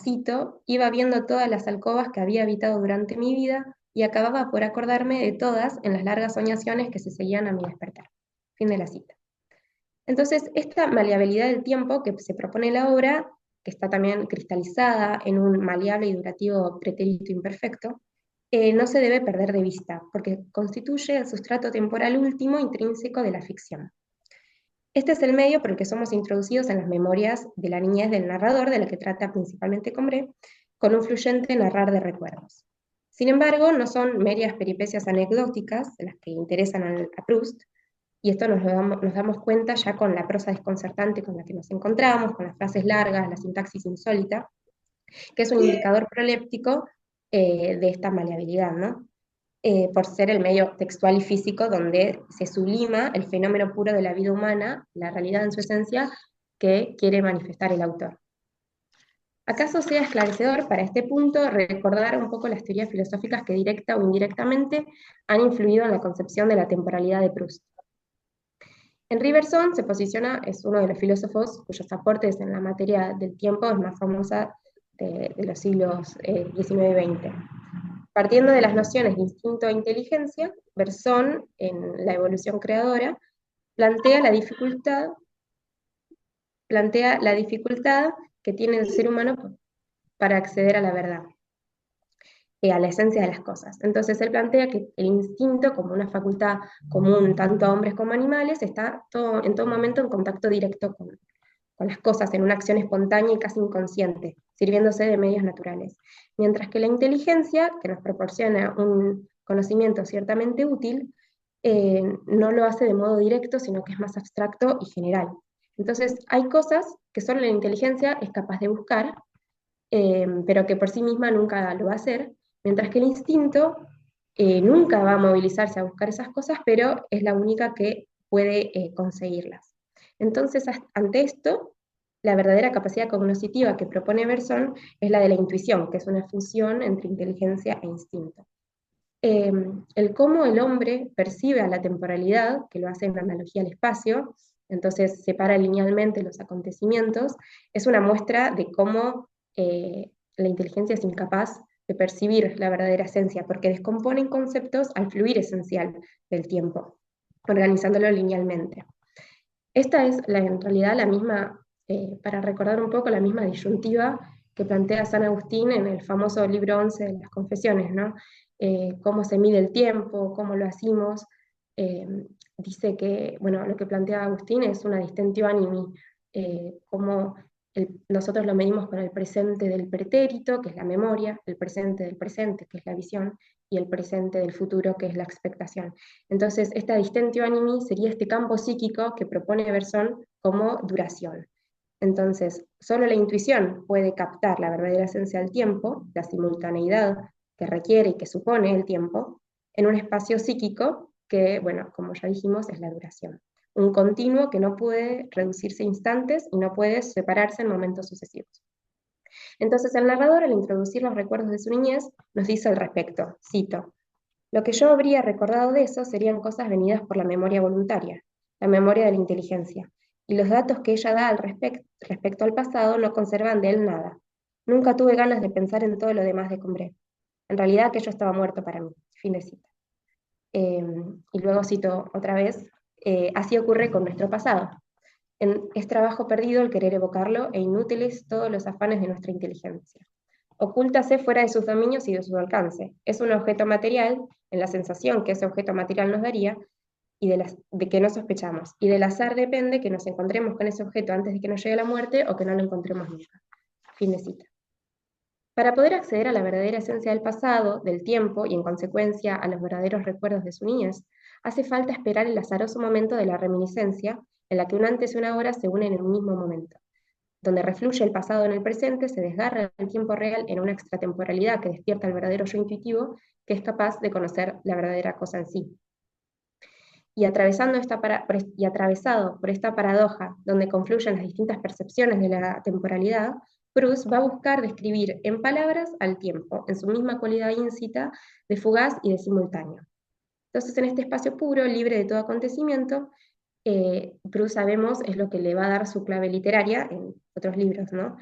cito, iba viendo todas las alcobas que había habitado durante mi vida y acababa por acordarme de todas en las largas soñaciones que se seguían a mi despertar. Fin de la cita. Entonces, esta maleabilidad del tiempo que se propone la obra, que está también cristalizada en un maleable y durativo pretérito imperfecto, no se debe perder de vista, porque constituye el sustrato temporal último intrínseco de la ficción. Este es el medio por el que somos introducidos en las memorias de la niñez del narrador, de la que trata principalmente Combré, con un fluyente narrar de recuerdos. Sin embargo, no son meras peripecias anecdóticas las que interesan a Proust, y esto nos damos cuenta ya con la prosa desconcertante con la que nos encontramos, con las frases largas, la sintaxis insólita, que es un indicador proléptico de esta maleabilidad, ¿no? Por ser el medio textual y físico donde se sublima el fenómeno puro de la vida humana, la realidad en su esencia, que quiere manifestar el autor. ¿Acaso sea esclarecedor para este punto recordar un poco las teorías filosóficas que directa o indirectamente han influido en la concepción de la temporalidad de Proust? Henri Bergson se posiciona, es uno de los filósofos cuyos aportes en la materia del tiempo es más famosa de los siglos XIX y XX. Partiendo de las nociones de instinto e inteligencia, Bergson, en La evolución creadora, plantea la dificultad que tiene el ser humano para acceder a la verdad, a la esencia de las cosas. Entonces él plantea que el instinto, como una facultad común tanto a hombres como a animales, está en todo momento en contacto directo con las cosas, en una acción espontánea y casi inconsciente, sirviéndose de medios naturales. Mientras que la inteligencia, que nos proporciona un conocimiento ciertamente útil, no lo hace de modo directo, sino que es más abstracto y general. Entonces, hay cosas que solo la inteligencia es capaz de buscar, pero que por sí misma nunca lo va a hacer, mientras que el instinto nunca va a movilizarse a buscar esas cosas, pero es la única que puede conseguirlas. Entonces, ante esto, la verdadera capacidad cognoscitiva que propone Bergson es la de la intuición, que es una fusión entre inteligencia e instinto. El cómo el hombre percibe a la temporalidad, que lo hace en analogía al espacio, entonces separa linealmente los acontecimientos, es una muestra de cómo la inteligencia es incapaz de percibir la verdadera esencia, porque descompone en conceptos al fluir esencial del tiempo, organizándolo linealmente. Esta es en realidad la misma, para recordar un poco, la misma disyuntiva que plantea San Agustín en el famoso libro 11 de las Confesiones, ¿no? Cómo se mide el tiempo, cómo lo hacemos. Dice que, bueno, lo que plantea Agustín es una distentio animi, cómo nosotros lo medimos con el presente del pretérito, que es la memoria, el presente del presente, que es la visión, y el presente del futuro, que es la expectación. Entonces, esta distentio animi sería este campo psíquico que propone Bergson como duración. Entonces, solo la intuición puede captar la verdadera esencia del tiempo, la simultaneidad que requiere y que supone el tiempo, en un espacio psíquico que, bueno, como ya dijimos, es la duración. Un continuo que no puede reducirse a instantes y no puede separarse en momentos sucesivos. Entonces el narrador, al introducir los recuerdos de su niñez, nos dice al respecto, cito: lo que yo habría recordado de eso serían cosas venidas por la memoria voluntaria, la memoria de la inteligencia, y los datos que ella da respecto al pasado no conservan de él nada. Nunca tuve ganas de pensar en todo lo demás de Combré. En realidad aquello estaba muerto para mí. Fin de cita. Y luego cito otra vez, así ocurre con nuestro pasado. Es trabajo perdido el querer evocarlo e inútiles todos los afanes de nuestra inteligencia. Ocúltase fuera de sus dominios y de su alcance. Es un objeto material, en la sensación que ese objeto material nos daría, y de que no sospechamos. Y del azar depende que nos encontremos con ese objeto antes de que nos llegue la muerte o que no lo encontremos nunca. Fin de cita. Para poder acceder a la verdadera esencia del pasado, del tiempo, y en consecuencia a los verdaderos recuerdos de su niñez, hace falta esperar el azaroso momento de la reminiscencia, en la que un antes y una ahora se unen en un mismo momento. Donde refluye el pasado en el presente, se desgarra el tiempo real en una extratemporalidad que despierta el verdadero yo intuitivo, que es capaz de conocer la verdadera cosa en sí. Y atravesado por esta paradoja, donde confluyen las distintas percepciones de la temporalidad, Proust va a buscar describir en palabras al tiempo, en su misma cualidad íncita de fugaz y de simultáneo. Entonces, en este espacio puro, libre de todo acontecimiento, Proust, sabemos, es lo que le va a dar su clave literaria en otros libros, ¿no?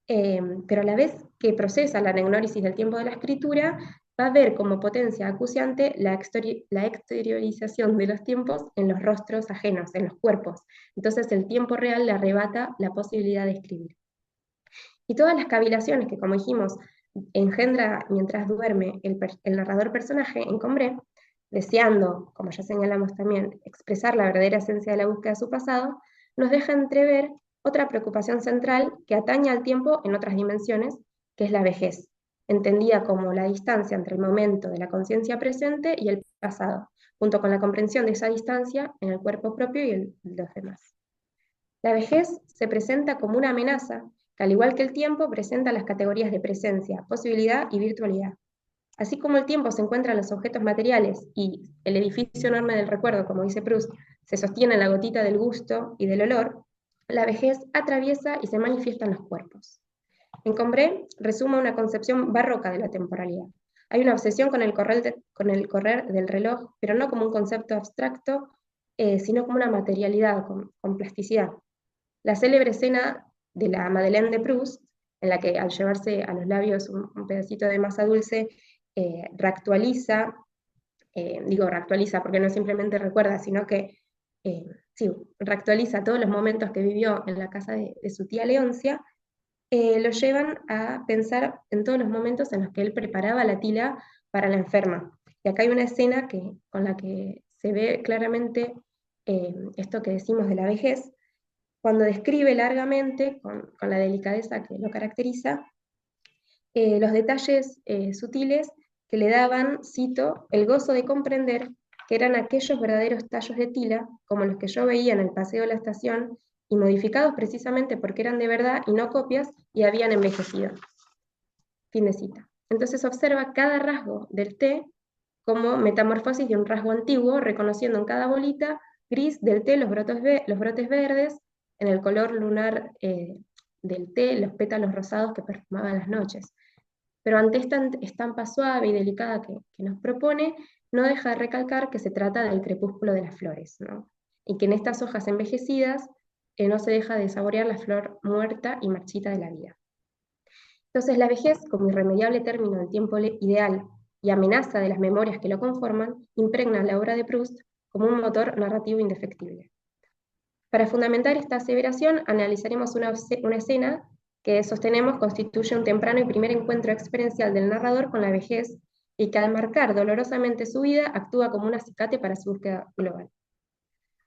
Pero a la vez que procesa la anegnórisis del tiempo de la escritura, va a ver como potencia acuciante la exteriorización de los tiempos en los rostros ajenos, en los cuerpos. Entonces el tiempo real le arrebata la posibilidad de escribir. Y todas las cavilaciones que, como dijimos, engendra mientras duerme el narrador personaje en Combré, deseando, como ya señalamos también, expresar la verdadera esencia de la búsqueda de su pasado, nos deja entrever otra preocupación central que atañe al tiempo en otras dimensiones, que es la vejez, entendida como la distancia entre el momento de la conciencia presente y el pasado, junto con la comprensión de esa distancia en el cuerpo propio y en los demás. La vejez se presenta como una amenaza que, al igual que el tiempo, presenta las categorías de presencia, posibilidad y virtualidad. Así como el tiempo se encuentra en los objetos materiales y el edificio enorme del recuerdo, como dice Proust, se sostiene en la gotita del gusto y del olor, la vejez atraviesa y se manifiesta en los cuerpos. En Combré resuma una concepción barroca de la temporalidad. Hay una obsesión con el correr del reloj, pero no como un concepto abstracto, sino como una materialidad, con plasticidad. La célebre escena de la Madeleine de Proust, en la que al llevarse a los labios un pedacito de masa dulce, reactualiza, digo reactualiza porque no simplemente recuerda, sino que sí, reactualiza todos los momentos que vivió en la casa de su tía Leoncia, lo llevan a pensar en todos los momentos en los que él preparaba la tila para la enferma. Y acá hay una escena con la que se ve claramente esto que decimos de la vejez, cuando describe largamente, con la delicadeza que lo caracteriza, los detalles sutiles que le daban, cito, el gozo de comprender que eran aquellos verdaderos tallos de tila, como los que yo veía en el paseo de la estación, y modificados precisamente porque eran de verdad y no copias, y habían envejecido. Fin de cita. Entonces observa cada rasgo del té como metamorfosis de un rasgo antiguo, reconociendo en cada bolita gris del té los brotes verdes, en el color lunar del té, los pétalos rosados que perfumaban las noches. Pero ante esta estampa suave y delicada que nos propone, no deja de recalcar que se trata del crepúsculo de las flores, ¿no? Y que en estas hojas envejecidas no se deja de saborear la flor muerta y marchita de la vida. Entonces la vejez, como irremediable término del tiempo ideal y amenaza de las memorias que lo conforman, impregna la obra de Proust como un motor narrativo indefectible. Para fundamentar esta aseveración, analizaremos una escena que sostenemos constituye un temprano y primer encuentro experiencial del narrador con la vejez y que al marcar dolorosamente su vida actúa como un acicate para su búsqueda global.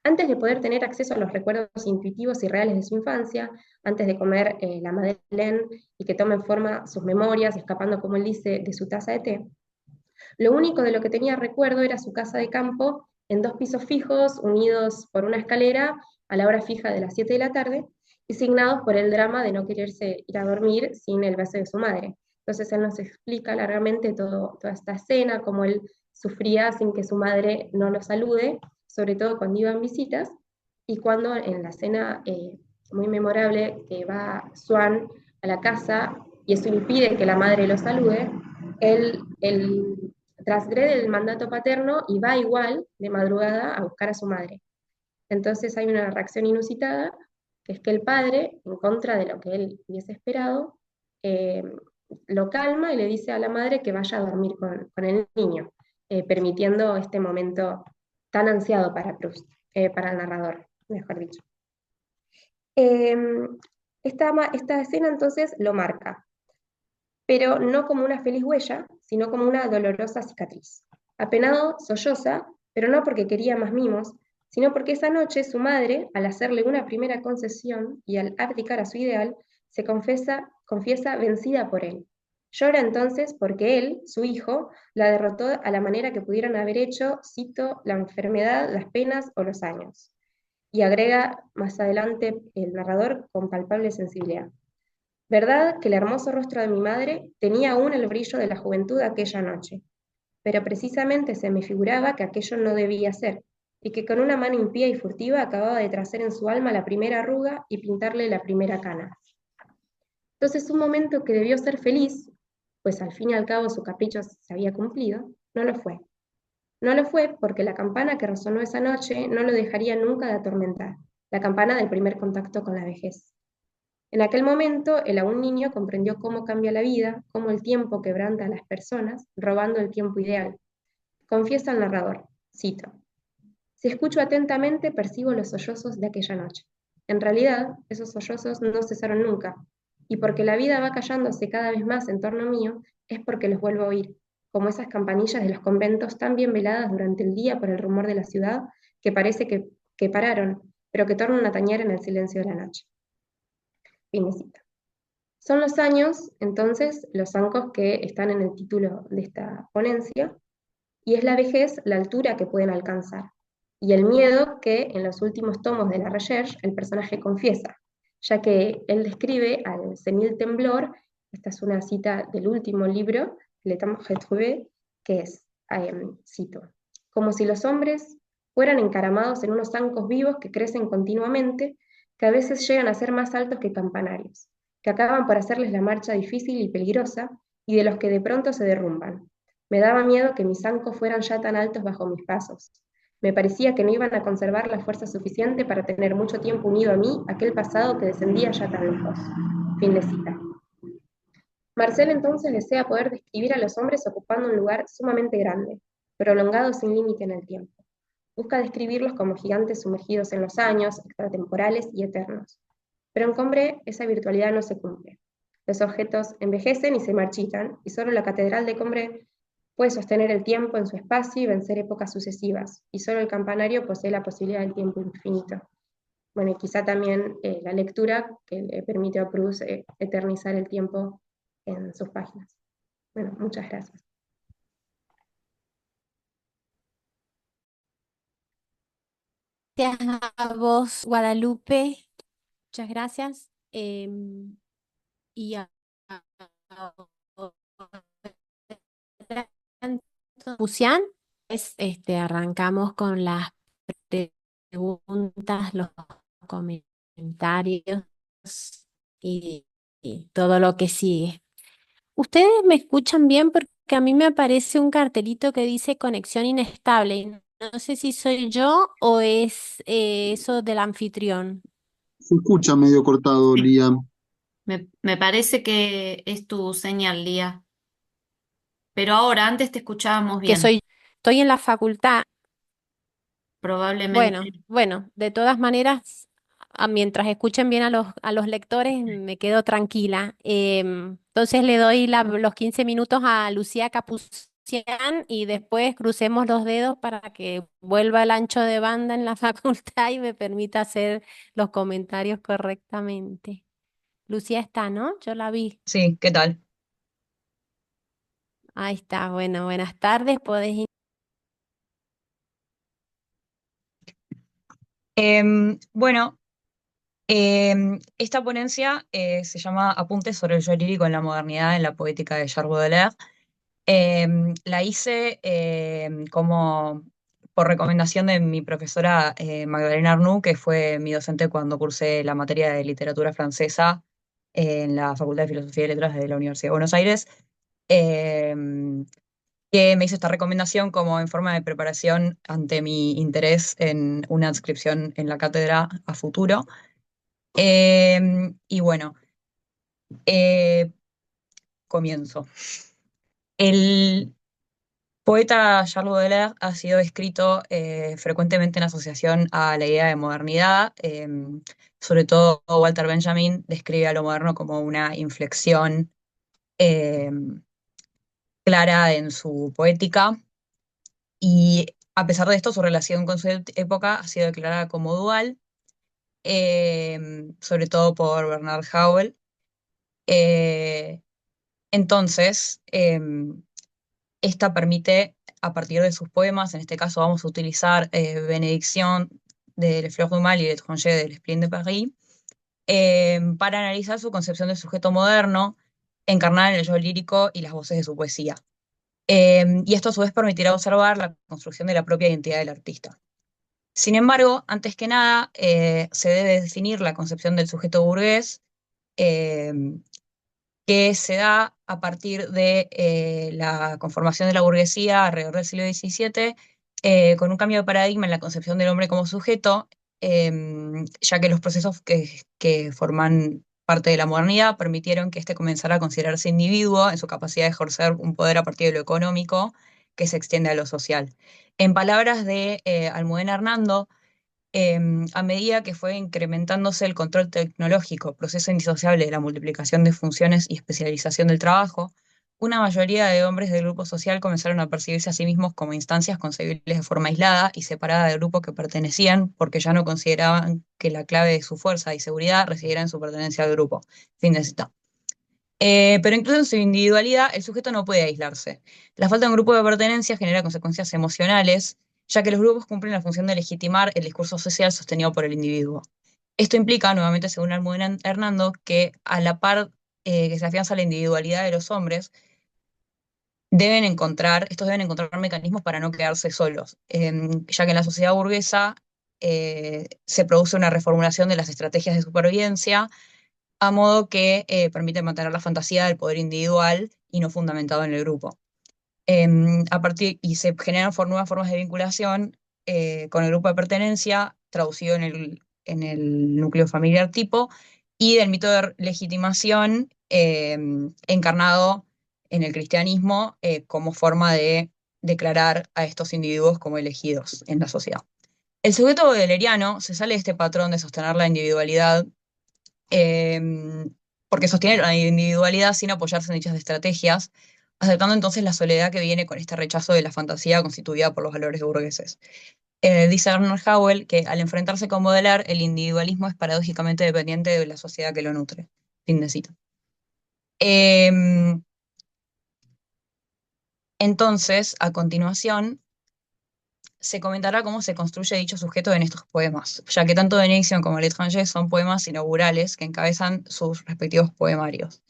Antes de poder tener acceso a los recuerdos intuitivos y reales de su infancia, antes de comer la Madeleine y que tomen forma sus memorias, escapando, como él dice, de su taza de té, lo único de lo que tenía recuerdo era su casa de campo en 2 pisos fijos, unidos por una escalera a la hora fija de las 7 de la tarde, y signados por el drama de no quererse ir a dormir sin el beso de su madre. Entonces él nos explica largamente toda esta escena, cómo él sufría sin que su madre no lo salude, sobre todo cuando iban visitas, y cuando en la escena muy memorable que va Swan a la casa, y eso impide que la madre lo salude, él transgrede el mandato paterno y va igual de madrugada a buscar a su madre. Entonces hay una reacción inusitada, que es que el padre, en contra de lo que él hubiese esperado, lo calma y le dice a la madre que vaya a dormir con el niño, permitiendo este momento tan ansiado para Proust, para el narrador, mejor dicho. Esta escena entonces lo marca, pero no como una feliz huella, sino como una dolorosa cicatriz. Apenado, solloza, pero no porque quería más mimos, sino porque esa noche su madre, al hacerle una primera concesión y al abdicar a su ideal, se confiesa vencida por él. Llora entonces porque él, su hijo, la derrotó a la manera que pudieran haber hecho, cito, la enfermedad, las penas o los años. Y agrega más adelante el narrador con palpable sensibilidad. Verdad que el hermoso rostro de mi madre tenía aún el brillo de la juventud aquella noche, pero precisamente se me figuraba que aquello no debía ser, y que con una mano impía y furtiva acababa de trazar en su alma la primera arruga y pintarle la primera cana. Entonces un momento que debió ser feliz, pues al fin y al cabo su capricho se había cumplido, no lo fue. No lo fue porque la campana que resonó esa noche no lo dejaría nunca de atormentar, la campana del primer contacto con la vejez. En aquel momento, el aún niño comprendió cómo cambia la vida, cómo el tiempo quebranta a las personas, robando el tiempo ideal. Confiesa el narrador, cito, si escucho atentamente percibo los sollozos de aquella noche. En realidad, esos sollozos no cesaron nunca, y porque la vida va callándose cada vez más en torno mío, es porque los vuelvo a oír, como esas campanillas de los conventos tan bien veladas durante el día por el rumor de la ciudad, que parece que pararon, pero que tornan a tañer en el silencio de la noche. Fin de cita. Son los años, entonces, los zancos que están en el título de esta ponencia, y es la vejez la altura que pueden alcanzar, y el miedo que en los últimos tomos de La Recherche el personaje confiesa, ya que él describe al senil temblor. Esta es una cita del último libro, L'État retrouvé, que es, cito, como si los hombres fueran encaramados en unos zancos vivos que crecen continuamente, que a veces llegan a ser más altos que campanarios, que acaban por hacerles la marcha difícil y peligrosa, y de los que de pronto se derrumban. Me daba miedo que mis zancos fueran ya tan altos bajo mis pasos. Me parecía que no iban a conservar la fuerza suficiente para tener mucho tiempo unido a mí aquel pasado que descendía ya tan lejos. Fin de cita. Marcel entonces desea poder describir a los hombres ocupando un lugar sumamente grande, prolongado sin límite en el tiempo. Busca describirlos como gigantes sumergidos en los años, extratemporales y eternos. Pero en Combré esa virtualidad no se cumple. Los objetos envejecen y se marchitan, y solo la catedral de Combré puede sostener el tiempo en su espacio y vencer épocas sucesivas, y solo el campanario posee la posibilidad del tiempo infinito. Bueno, y quizá también la lectura que le permite a Proust eternizar el tiempo en sus páginas. Bueno, muchas gracias. Gracias a vos, Guadalupe. Muchas gracias. Y Lucián, arrancamos con las preguntas, los comentarios y, y todo lo que sigue. ¿Ustedes me escuchan bien? Porque a mí me aparece un cartelito que dice conexión inestable. Y no sé si soy yo o es eso del anfitrión. Se escucha medio cortado, Sí. Lía. Me parece que es tu señal, Lía. Pero ahora, antes te escuchábamos Que bien. estoy en la facultad. Probablemente. Bueno, de todas maneras, mientras escuchen bien a los lectores, me quedo tranquila. Entonces le doy los 15 minutos a Lucía Capucián y después crucemos los dedos para que vuelva el ancho de banda en la facultad y me permita hacer los comentarios correctamente. Lucía está, ¿no? Yo la vi. Sí, ¿qué tal? Ahí está. Bueno, buenas tardes. Podés Bueno, esta ponencia se llama Apuntes sobre el yo lírico en la modernidad en la poética de Charles Baudelaire. La hice como por recomendación de mi profesora Magdalena Arnoux, que fue mi docente cuando cursé la materia de literatura francesa en la Facultad de Filosofía y Letras de la Universidad de Buenos Aires. Em, que me hizo esta recomendación como en forma de preparación ante mi interés en una adscripción en la cátedra a futuro. Y bueno, eh, comienzo. El poeta Charles Baudelaire ha sido descrito frecuentemente en asociación a la idea de modernidad. Sobre todo Walter Benjamin describe a lo moderno como una inflexión eh, clara en su poética. Y a pesar de esto, su relación con su época ha sido declarada como dual, sobre todo por Bernard Howell. Eh, entonces, esta permite, a partir de sus poemas, en este caso vamos a utilizar Benediction de Les Fleurs du Mal y L'étranger de L'Esprit de Paris, para analizar su concepción del sujeto moderno, encarnada en el yo lírico y las voces de su poesía. Y esto a su vez permitirá observar la construcción de la propia identidad del artista. Sin embargo, antes que nada, se debe definir la concepción del sujeto burgués, eh, que se da a partir de la conformación de la burguesía alrededor del siglo XVII, con un cambio de paradigma en la concepción del hombre como sujeto, ya que los procesos que forman parte de la modernidad permitieron que éste comenzara a considerarse individuo en su capacidad de ejercer un poder a partir de lo económico que se extiende a lo social. En palabras de Almudena Hernando, a medida que fue incrementándose el control tecnológico, proceso indisociable de la multiplicación de funciones y especialización del trabajo, una mayoría de hombres del grupo social comenzaron a percibirse a sí mismos como instancias concebibles de forma aislada y separada del grupo que pertenecían, porque ya no consideraban que la clave de su fuerza y seguridad residiera en su pertenencia al grupo. Fin de cita. Pero incluso en su individualidad, el sujeto no puede aislarse. La falta de un grupo de pertenencia genera consecuencias emocionales, ya que los grupos cumplen la función de legitimar el discurso social sostenido por el individuo. Esto implica, nuevamente según Almudena Hernando, que a la par que se afianza la individualidad de los hombres, estos deben encontrar mecanismos para no quedarse solos, ya que en la sociedad burguesa se produce una reformulación de las estrategias de supervivencia, a modo que permite mantener la fantasía del poder individual y no fundamentado en el grupo. Y se generan nuevas formas de vinculación con el grupo de pertenencia, traducido en el núcleo familiar tipo, y del mito de legitimación encarnado en el cristianismo como forma de declarar a estos individuos como elegidos en la sociedad. El sujeto bodeleriano se sale de este patrón de sostener la individualidad eh, porque sostiene la individualidad sin apoyarse en dichas estrategias, aceptando entonces la soledad que viene con este rechazo de la fantasía constituida por los valores burgueses. Dice Arnold Howell que al enfrentarse con Baudelaire, el individualismo es paradójicamente dependiente de la sociedad que lo nutre. Fin de cita. Entonces, a continuación, se comentará cómo se construye dicho sujeto en estos poemas, ya que tanto Benediction como L'Étranger son poemas inaugurales que encabezan sus respectivos poemarios.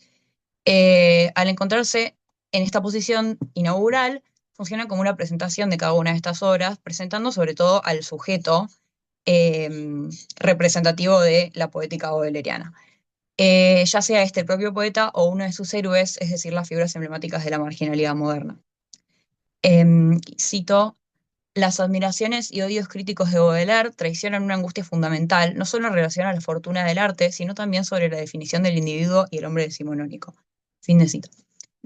Al encontrarse en esta posición inaugural, funciona como una presentación de cada una de estas obras, presentando sobre todo al sujeto eh, representativo de la poética bodeleriana. Ya sea este el propio poeta o uno de sus héroes, es decir, las figuras emblemáticas de la marginalidad moderna. Cito: las admiraciones y odios críticos de Baudelaire traicionan una angustia fundamental, no solo en relación a la fortuna del arte, sino también sobre la definición del individuo y el hombre decimonónico. Fin de cita.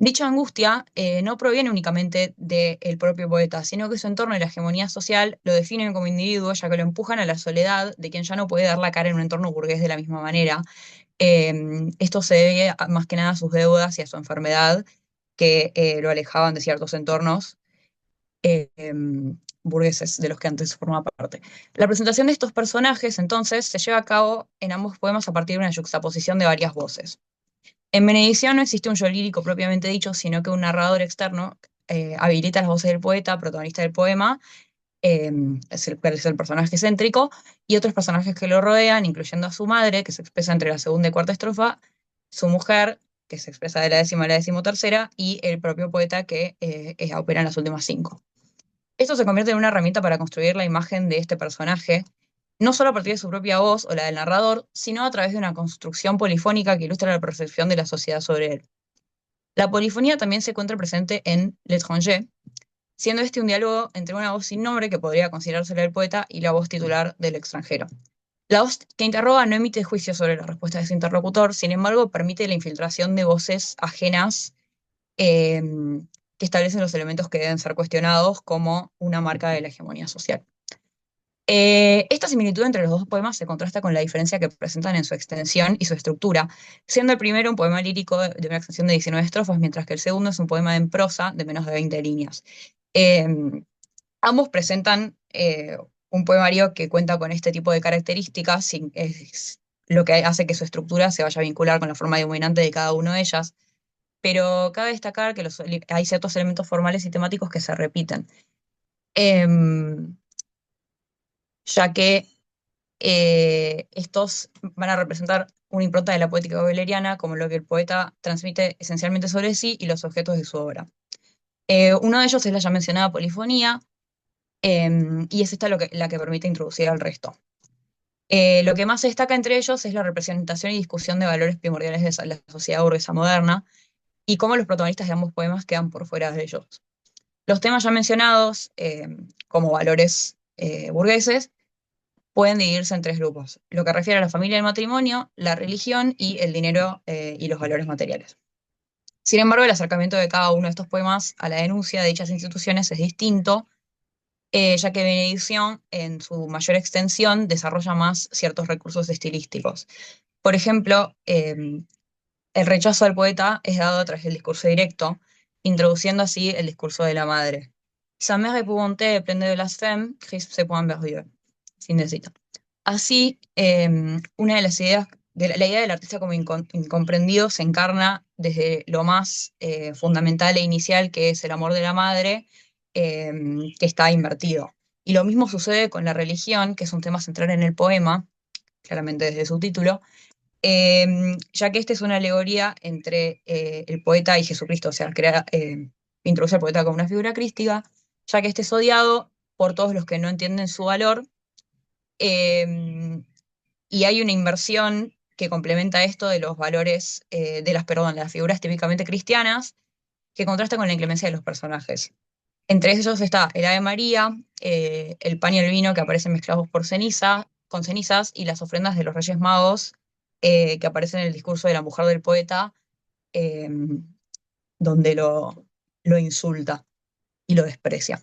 Dicha angustia no proviene únicamente del propio poeta, sino que su entorno y la hegemonía social lo definen como individuo, ya que lo empujan a la soledad de quien ya no puede dar la cara en un entorno burgués de la misma manera. Esto se debe más que nada a sus deudas y a su enfermedad, que lo alejaban de ciertos entornos burgueses de los que antes formaba parte. La presentación de estos personajes, entonces, se lleva a cabo en ambos poemas a partir de una yuxtaposición de varias voces. En Benedición no existe un yo lírico propiamente dicho, sino que un narrador externo habilita las voces del poeta, protagonista del poema, es el personaje céntrico, y otros personajes que lo rodean, incluyendo a su madre, que se expresa entre la segunda y cuarta estrofa, su mujer, que se expresa de la décima a la decimotercera, y el propio poeta que opera en las últimas cinco. Esto se convierte en una herramienta para construir la imagen de este personaje, no solo a partir de su propia voz o la del narrador, sino a través de una construcción polifónica que ilustra la percepción de la sociedad sobre él. La polifonía también se encuentra presente en L'Étranger, siendo este un diálogo entre una voz sin nombre, que podría considerarse la del poeta, y la voz titular del extranjero. La voz que interroga no emite juicio sobre la respuesta de su interlocutor, sin embargo, permite la infiltración de voces ajenas eh, que establecen los elementos que deben ser cuestionados como una marca de la hegemonía social. Esta similitud entre los dos poemas se contrasta con la diferencia que presentan en su extensión y su estructura, siendo el primero un poema lírico de una extensión de 19 estrofas, mientras que el segundo es un poema en prosa de menos de 20 líneas. Eh, Ambos presentan un poemario que cuenta con este tipo de características, es lo que hace que su estructura se vaya a vincular con la forma dominante de cada una de ellas, pero cabe destacar que hay ciertos elementos formales y temáticos que se repiten, ya que estos van a representar una impronta de la poética bodeleriana, como lo que el poeta transmite esencialmente sobre sí y los objetos de su obra. Uno de ellos es la ya mencionada polifonía, y es esta la que permite introducir al resto. Lo que más se destaca entre ellos es la representación y discusión de valores primordiales de la sociedad burguesa moderna y cómo los protagonistas de ambos poemas quedan por fuera de ellos. Los temas ya mencionados, como valores burgueses, pueden dividirse en tres grupos: lo que refiere a la familia y el matrimonio, la religión y el dinero y los valores materiales. Sin embargo, el acercamiento de cada uno de estos poemas a la denuncia de dichas instituciones es distinto, ya que Benediction, en su mayor extensión, desarrolla más ciertos recursos estilísticos. Por ejemplo, el rechazo al poeta es dado a través del discurso directo, introduciendo así el discurso de la madre. Sa mère épouvantée prende de las femmes, crispe ses poings vertueux. Fin de cita. Así, una de las ideas, la idea del artista como incomprendido se encarna desde lo más fundamental e inicial, que es el amor de la madre, que está invertido. Y lo mismo sucede con la religión, que es un tema central en el poema, claramente desde su título, ya que esta es una alegoría entre el poeta y Jesucristo, o sea, introduce al poeta como una figura crística, ya que este es odiado por todos los que no entienden su valor, y hay una inversión que complementa esto de los valores, de las figuras típicamente cristianas, que contrasta con la inclemencia de los personajes. Entre ellos está el Ave María, el pan y el vino que aparecen mezclados con cenizas, y las ofrendas de los Reyes Magos, que aparecen en el discurso de la mujer del poeta, eh, donde lo insulta y lo desprecia.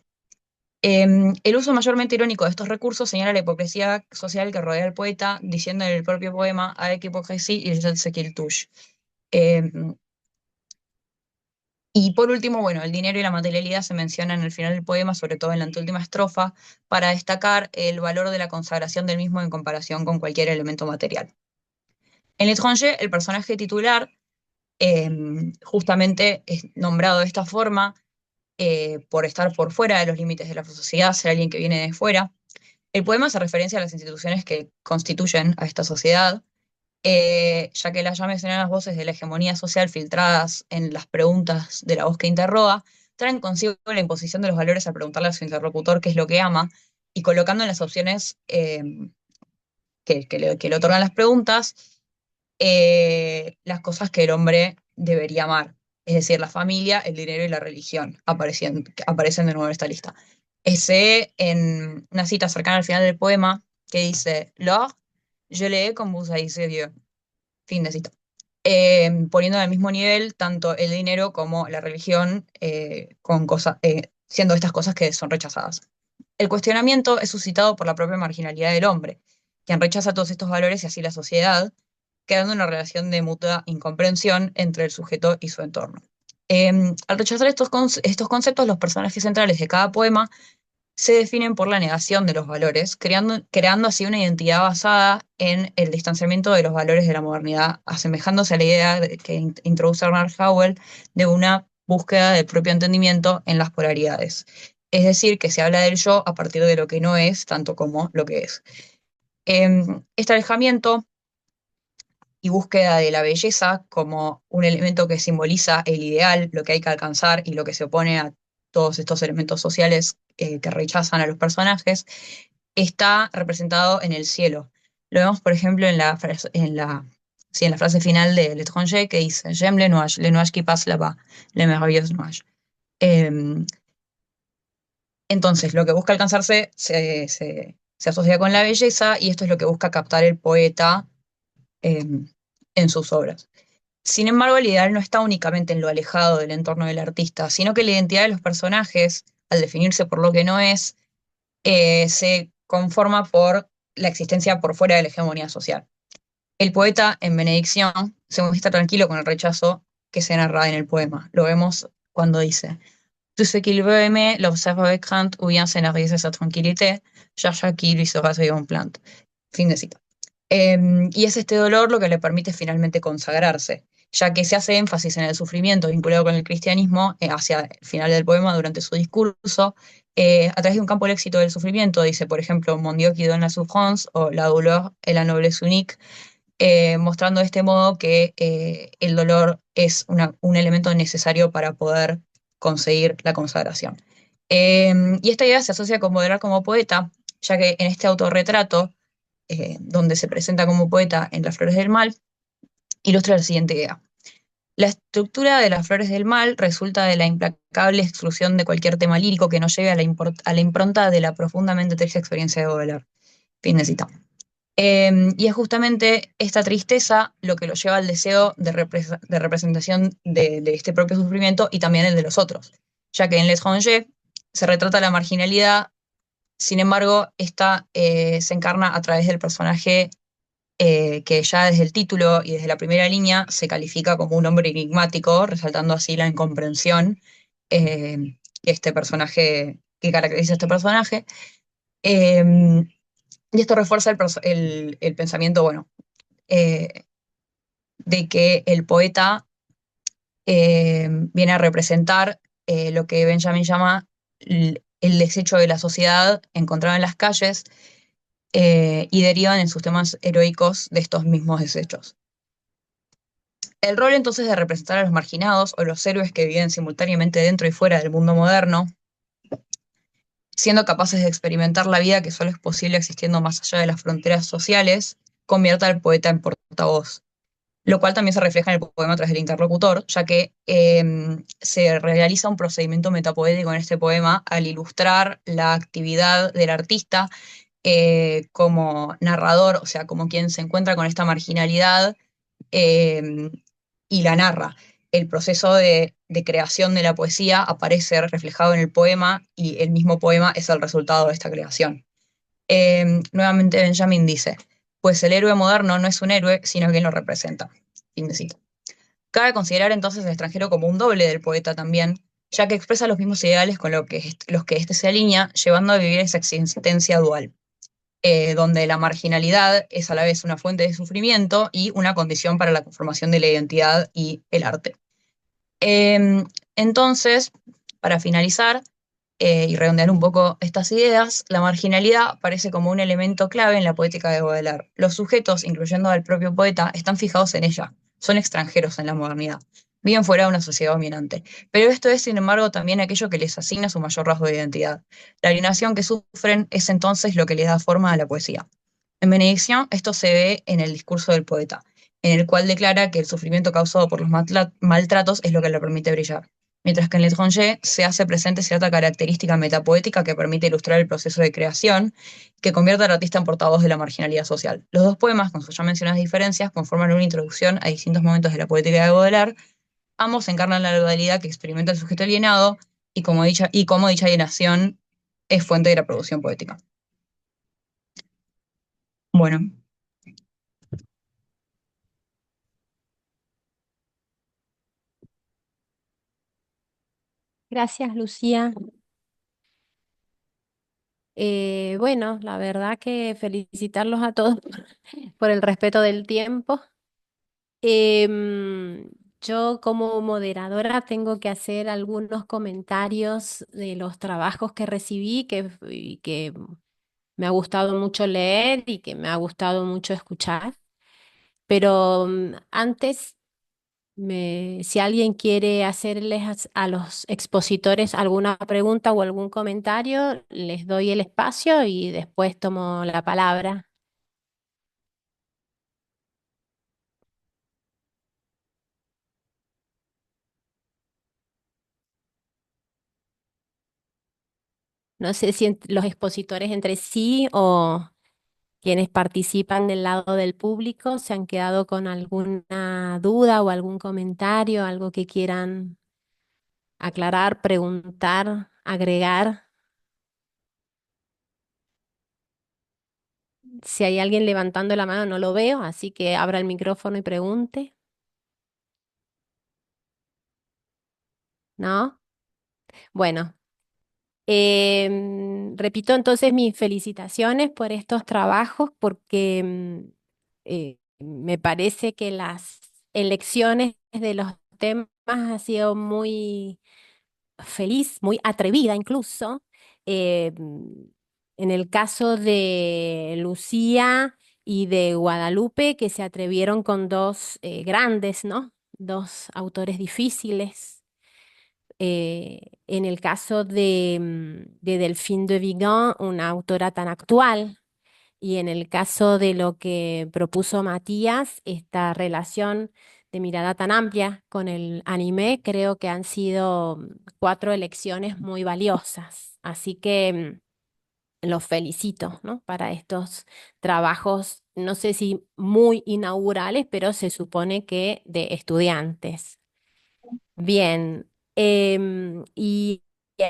El uso mayormente irónico de estos recursos señala la hipocresía social que rodea al poeta, diciendo en el propio poema, avec hypocrisie, il jette ce qu'il touche. Y por último, bueno, el dinero y la materialidad se mencionan al final del poema, sobre todo en la anteúltima estrofa, para destacar el valor de la consagración del mismo en comparación con cualquier elemento material. En L'étranger, el personaje titular eh, justamente es nombrado de esta forma por estar por fuera de los límites de la sociedad, ser alguien que viene de fuera. El poema hace referencia a las instituciones que constituyen a esta sociedad, ya que las ya mencionadas voces de la hegemonía social filtradas en las preguntas de la voz que interroga, traen consigo la imposición de los valores al preguntarle a su interlocutor qué es lo que ama, y colocando en las opciones que le otorgan las preguntas las cosas que el hombre debería amar, es decir, la familia, el dinero y la religión, aparecen de nuevo en esta lista. Ese en una cita cercana al final del poema que dice, L'or, je l'ai comme vous haïssez Dieu. Fin de cita. Poniendo al mismo nivel tanto el dinero como la religión, siendo estas cosas que son rechazadas. El cuestionamiento es suscitado por la propia marginalidad del hombre, quien rechaza todos estos valores y así la sociedad, creando una relación de mutua incomprensión entre el sujeto y su entorno. Al rechazar estos conceptos, los personajes centrales de cada poema se definen por la negación de los valores, creando así una identidad basada en el distanciamiento de los valores de la modernidad, asemejándose a la idea que introduce Ernest Howell de una búsqueda del propio entendimiento en las polaridades. Es decir, que se habla del yo a partir de lo que no es, tanto como lo que es. Este alejamiento y búsqueda de la belleza como un elemento que simboliza el ideal, lo que hay que alcanzar y lo que se opone a todos estos elementos sociales que rechazan a los personajes, está representado en el cielo. Lo vemos, por ejemplo, en la frase final de L'Étranger, que dice J'aime les nuages qui passent là-bas, les merveilleux nuages. Entonces, lo que busca alcanzarse se asocia con la belleza, y esto es lo que busca captar el poeta en sus obras. Sin embargo, el ideal no está únicamente en lo alejado del entorno del artista, sino que la identidad de los personajes, al definirse por lo que no es, se conforma por la existencia por fuera de la hegemonía social. El poeta, en Benedicción, se muestra tranquilo con el rechazo que se narra en el poema. Lo vemos cuando dice Tout ce qu'il veut aimer, l'observe avec crainte, ou bien scénarise sa tranquillité, cherche qui lui sera une plante. Fin de cita. Y es este dolor lo que le permite finalmente consagrarse, ya que se hace énfasis en el sufrimiento vinculado con el cristianismo hacia el final del poema durante su discurso, a través de un campo del éxito del sufrimiento, dice, por ejemplo, Mon Dieu qui donne la souffrance o La douleur et la noblesse unique, mostrando de este modo que el dolor es un elemento necesario para poder conseguir la consagración. Y esta idea se asocia con Baudelaire como poeta, ya que en este autorretrato, donde se presenta como poeta en Las Flores del Mal, ilustra la siguiente idea. La estructura de Las Flores del Mal resulta de la implacable exclusión de cualquier tema lírico que no lleve a la impronta de la profundamente triste experiencia de Baudelaire. Fin de cita. Y es justamente esta tristeza lo que lo lleva al deseo de representación de este propio sufrimiento y también el de los otros, ya que en L'Étranger se retrata la marginalidad. Sin embargo, esta se encarna a través del personaje que ya desde el título y desde la primera línea se califica como un hombre enigmático, resaltando así la incomprensión que este personaje, que caracteriza a este personaje. Eh, y esto refuerza el pensamiento, bueno, eh, de que el poeta viene a representar lo que Benjamin llama el desecho de la sociedad encontrado en las calles y derivan en sus temas heroicos de estos mismos desechos. El rol entonces de representar a los marginados o los héroes que viven simultáneamente dentro y fuera del mundo moderno, siendo capaces de experimentar la vida que solo es posible existiendo más allá de las fronteras sociales, convierte al poeta en portavoz, lo cual también se refleja en el poema a través del interlocutor, ya que se realiza un procedimiento metapoético en este poema al ilustrar la actividad del artista como narrador, o sea, como quien se encuentra con esta marginalidad eh, y la narra. El proceso de creación de la poesía aparece reflejado en el poema y el mismo poema es el resultado de esta creación. Nuevamente Benjamin dice, pues el héroe moderno no es un héroe, sino quien lo representa. Fin de cita. Cabe considerar entonces al extranjero como un doble del poeta también, ya que expresa los mismos ideales con los que éste se alinea, llevando a vivir esa existencia dual, donde la marginalidad es a la vez una fuente de sufrimiento y una condición para la conformación de la identidad y el arte. Eh, entonces, para finalizar y redondear un poco estas ideas, la marginalidad aparece como un elemento clave en la poética de Baudelaire. Los sujetos, incluyendo al propio poeta, están fijados en ella, son extranjeros en la modernidad, viven fuera de una sociedad dominante. Pero esto es, sin embargo, también aquello que les asigna su mayor rasgo de identidad. La alienación que sufren es entonces lo que les da forma a la poesía. En Benedicción, esto se ve en el discurso del poeta, en el cual declara que el sufrimiento causado por los maltratos es lo que le permite brillar, mientras que en L'étranger se hace presente cierta característica metapoética que permite ilustrar el proceso de creación, que convierte al artista en portavoz de la marginalidad social. Los dos poemas, con sus ya mencionadas diferencias, conforman una introducción a distintos momentos de la poética de Baudelaire. Ambos encarnan la dualidad que experimenta el sujeto alienado y como dicha alienación es fuente de la producción poética. Bueno, Gracias, Lucía. Bueno, la verdad que felicitarlos a todos por el respeto del tiempo. Em, yo como moderadora tengo que hacer algunos comentarios de los trabajos que recibí y que me ha gustado mucho leer y que me ha gustado mucho escuchar. Pero antes, si alguien quiere hacerles a los expositores alguna pregunta o algún comentario, les doy el espacio y después tomo la palabra. No sé si los expositores entre sí o quienes participan del lado del público se han quedado con alguna duda o algún comentario, algo que quieran aclarar, preguntar, agregar. Si hay alguien levantando la mano, no lo veo, así que abra el micrófono y pregunte. ¿No? Bueno, repito entonces mis felicitaciones por estos trabajos porque me parece que las elecciones de los temas han sido muy feliz, muy atrevida incluso. Eh, en el caso de Lucía y de Guadalupe, que se atrevieron con dos grandes, ¿no? Dos autores difíciles. En el caso de Delphine de Vigan, una autora tan actual, y en el caso de lo que propuso Matías, esta relación de mirada tan amplia con el anime, creo que han sido cuatro elecciones muy valiosas. Así que los felicito, ¿no? Para estos trabajos, no sé si muy inaugurales, pero se supone que de estudiantes. Bien, y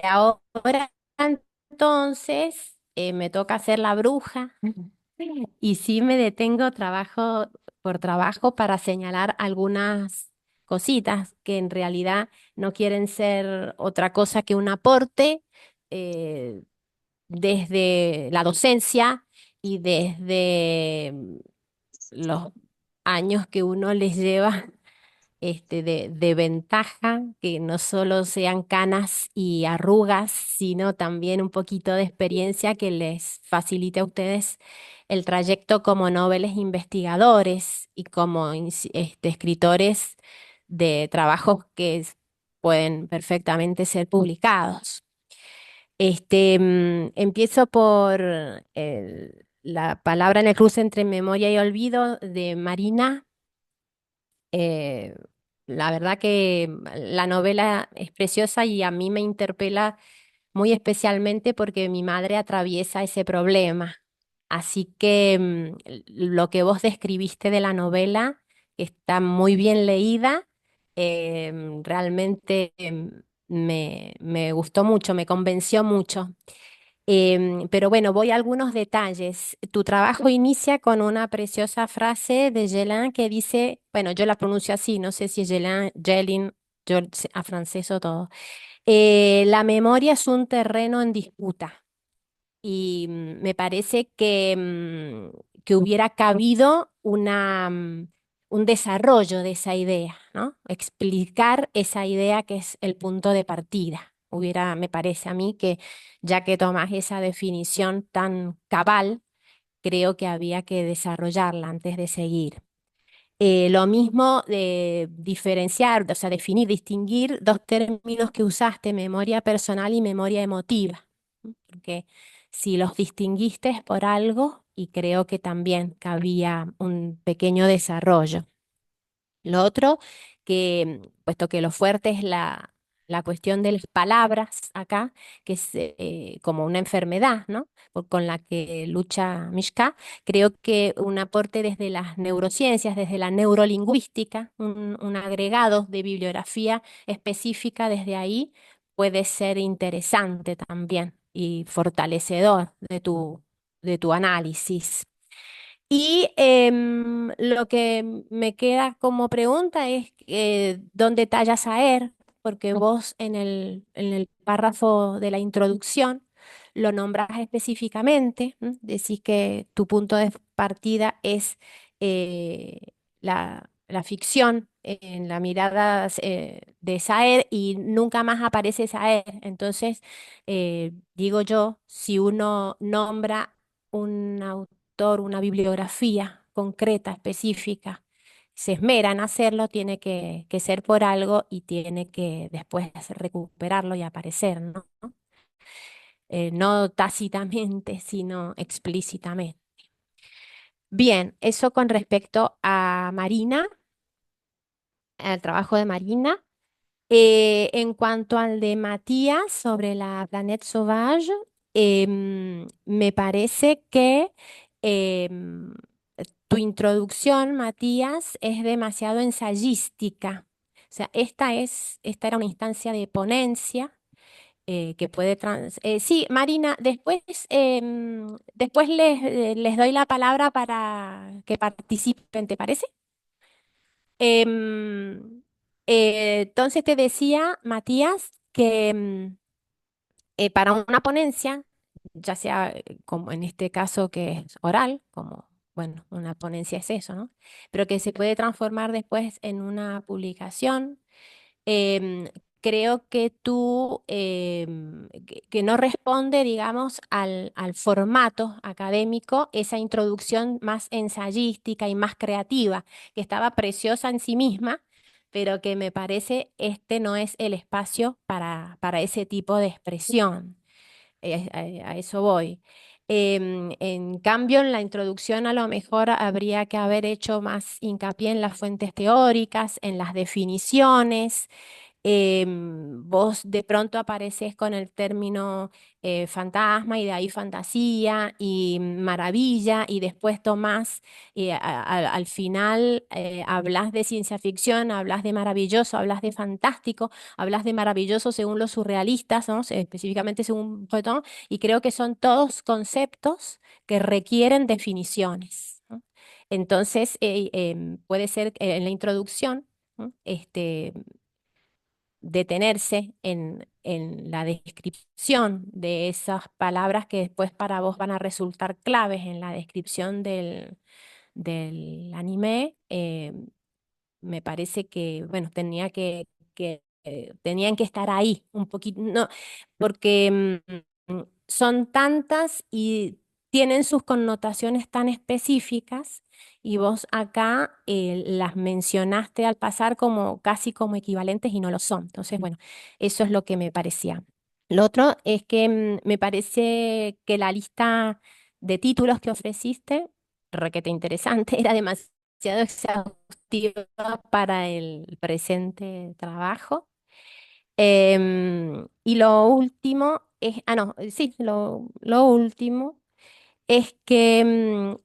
ahora entonces me toca hacer la bruja. Y sí me detengo trabajo por trabajo para señalar algunas cositas que en realidad no quieren ser otra cosa que un aporte eh, desde la docencia y desde los años que uno les lleva de ventaja, que no solo sean canas y arrugas, sino también un poquito de experiencia que les facilite a ustedes el trayecto como noveles investigadores y como escritores de trabajos que pueden perfectamente ser publicados. Empiezo por la palabra en el cruce entre memoria y olvido de Marina. Eh, la verdad que la novela es preciosa y a mí me interpela muy especialmente porque mi madre atraviesa ese problema. Así que lo que vos describiste de la novela está muy bien leída. Realmente me gustó mucho, me convenció mucho. Pero bueno, voy a algunos detalles. Tu trabajo inicia con una preciosa frase de Gelin que dice, bueno, yo la pronuncio así, no sé si es Gelin, Gelin, yo afranceso todo. La memoria es un terreno en disputa y me parece que hubiera cabido un desarrollo de esa idea, ¿no? Explicar esa idea que es el punto de partida. Me parece a mí que ya que tomas esa definición tan cabal, creo que había que desarrollarla antes de seguir. Lo mismo de diferenciar, o sea, definir, distinguir dos términos que usaste, memoria personal y memoria emotiva, ¿no? Porque si los distinguiste es por algo y creo que también cabía un pequeño desarrollo. Lo otro, puesto que lo fuerte es la cuestión de las palabras acá, que es como una enfermedad, ¿no? Con la que lucha Mishka, creo que un aporte desde las neurociencias, desde la neurolingüística, un agregado de bibliografía específica desde ahí puede ser interesante también y fortalecedor de tu análisis. Y lo que me queda como pregunta es ¿dónde tallas a Er? Porque vos en el párrafo de la introducción lo nombras específicamente, ¿m? Decís que tu punto de partida es eh, la ficción en la mirada de Saer y nunca más aparece Saer. Entonces, digo yo, si uno nombra un autor, una bibliografía concreta, específica, se esmera en hacerlo, tiene que ser por algo y tiene que después recuperarlo y aparecer, ¿no? No tácitamente, sino explícitamente. Bien, eso con respecto a Marina, al trabajo de Marina. En cuanto al de Matías sobre la Planète Sauvage, me parece que em, tu introducción, Matías, es demasiado ensayística. O sea, esta era una instancia de ponencia que puede sí, Marina, después les doy la palabra para que participen, ¿te parece? Em, entonces te decía, Matías, que para una ponencia, ya sea como en este caso que es oral, como, bueno, una ponencia es eso, ¿no? Pero que se puede transformar después en una publicación. em, Creo que que no responde, digamos, al formato académico, esa introducción más ensayística y más creativa, que estaba preciosa en sí misma, pero que me parece este no es el espacio para ese tipo de expresión. A eso voy. En cambio, en la introducción a lo mejor habría que haber hecho más hincapié en las fuentes teóricas, en las definiciones, Vos de pronto apareces con el término fantasma y de ahí fantasía y maravilla y después tomás, al final hablas de ciencia ficción, hablas de maravilloso, hablas de fantástico, hablas de maravilloso según los surrealistas, ¿no? Específicamente según Breton, y creo que son todos conceptos que requieren definiciones, ¿no? Entonces, puede ser en la introducción, ¿no? Detenerse en la descripción de esas palabras que después para vos van a resultar claves en la descripción del anime. Me parece que, bueno, tenían que estar ahí un poquito, no, porque son tantas y tienen sus connotaciones tan específicas y vos acá las mencionaste al pasar como casi como equivalentes y no lo son. Entonces, bueno, eso es lo que me parecía. Lo otro es que me parece que la lista de títulos que ofreciste, requete interesante, era demasiado exhaustiva para el presente trabajo. Y lo último es, no, sí, lo último es que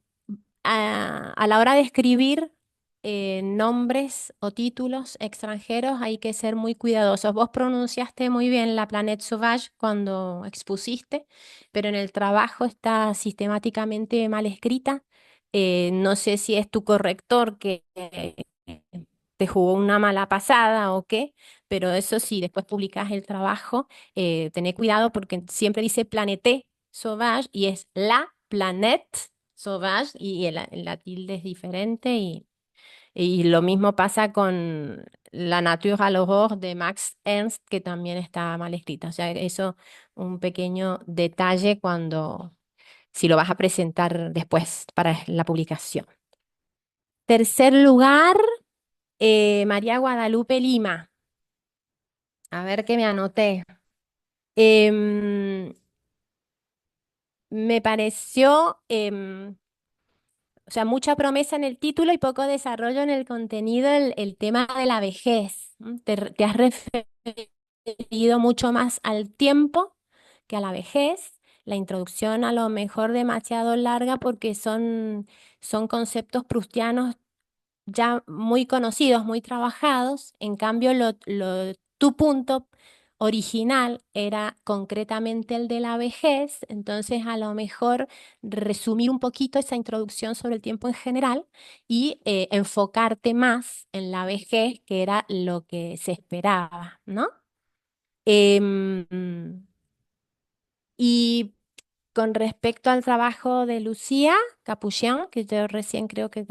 a la hora de escribir nombres o títulos extranjeros hay que ser muy cuidadosos. Vos pronunciaste muy bien la Planète Sauvage cuando expusiste, pero en el trabajo está sistemáticamente mal escrita. No sé si es tu corrector que te jugó una mala pasada o qué, pero eso sí, después publicás el trabajo, tené cuidado porque siempre dice Planète Sauvage y es la Planète Sauvage y la tilde es diferente y lo mismo pasa con La Nature à l'Aurore de Max Ernst, que también está mal escrita. O sea, eso un pequeño detalle si lo vas a presentar después para la publicación. Tercer lugar, María Guadalupe Lima. A ver qué me anoté. Em, Me pareció, o sea, mucha promesa en el título y poco desarrollo en el contenido, el tema de la vejez. Te has referido mucho más al tiempo que a la vejez. La introducción a lo mejor demasiado larga porque son conceptos proustianos ya muy conocidos, muy trabajados. En cambio, tu punto original era concretamente el de la vejez, entonces a lo mejor resumir un poquito esa introducción sobre el tiempo en general y enfocarte más en la vejez, que era lo que se esperaba, ¿no? Em, y con respecto al trabajo de Lucía Capuchán, que yo recién creo que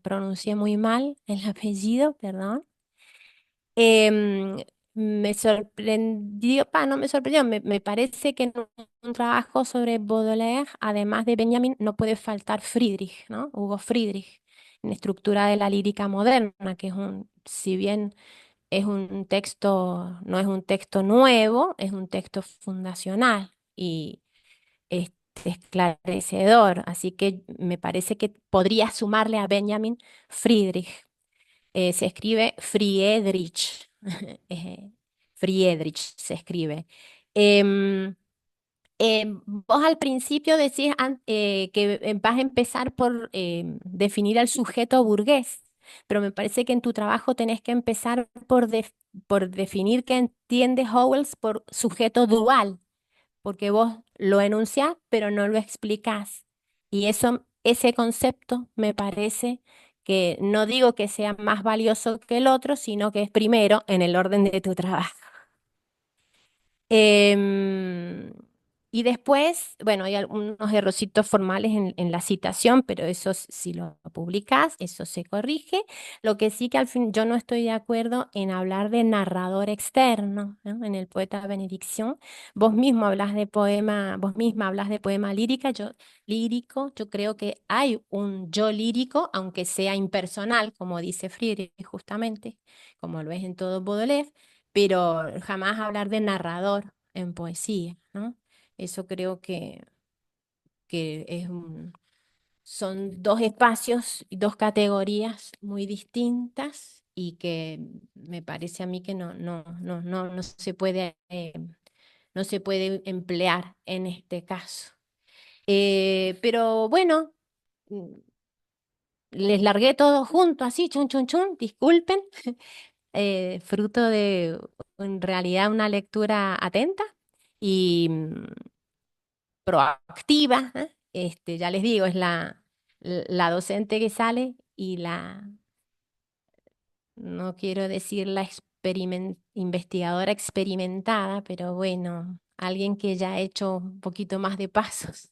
pronuncié muy mal el apellido, perdón. Em, Me sorprendió, no me sorprendió, me parece que en un trabajo sobre Baudelaire, además de Benjamin, no puede faltar Friedrich, ¿no? Hugo Friedrich, en estructura de la lírica moderna, que si bien es un texto, no es un texto nuevo, es un texto fundacional y esclarecedor, así que me parece que podría sumarle a Benjamin Friedrich. Se escribe Friedrich. Friedrich se escribe. Em, Vos al principio decís que vas a empezar por definir al sujeto burgués, pero me parece que en tu trabajo tenés que empezar por definir qué entiende Howells por sujeto dual, porque vos lo enunciás, pero no lo explicás. Y ese concepto me parece que no digo que sea más valioso que el otro, sino que es primero en el orden de tu trabajo. Em, y después, bueno, hay algunos errorcitos formales en la citación, pero eso si lo publicas, eso se corrige. Lo que sí que al fin yo no estoy de acuerdo en hablar de narrador externo, ¿no? En el poeta Benedicción, vos mismo hablas de poema, vos misma hablas de poema lírico, yo creo que hay un yo lírico, aunque sea impersonal, como dice Friedrich justamente, como lo es en todo Baudelaire, pero jamás hablar de narrador en poesía, ¿no? Eso creo que son dos espacios y dos categorías muy distintas y que me parece a mí que no se puede, no se puede emplear en este caso. Pero bueno, mm, les largué todo junto, así, chun, chun, chun, disculpen, fruto de en realidad una lectura atenta y proactiva, ¿eh? Ya les digo, es la docente que sale y no quiero decir la investigadora experimentada, pero bueno, alguien que ya ha hecho un poquito más de pasos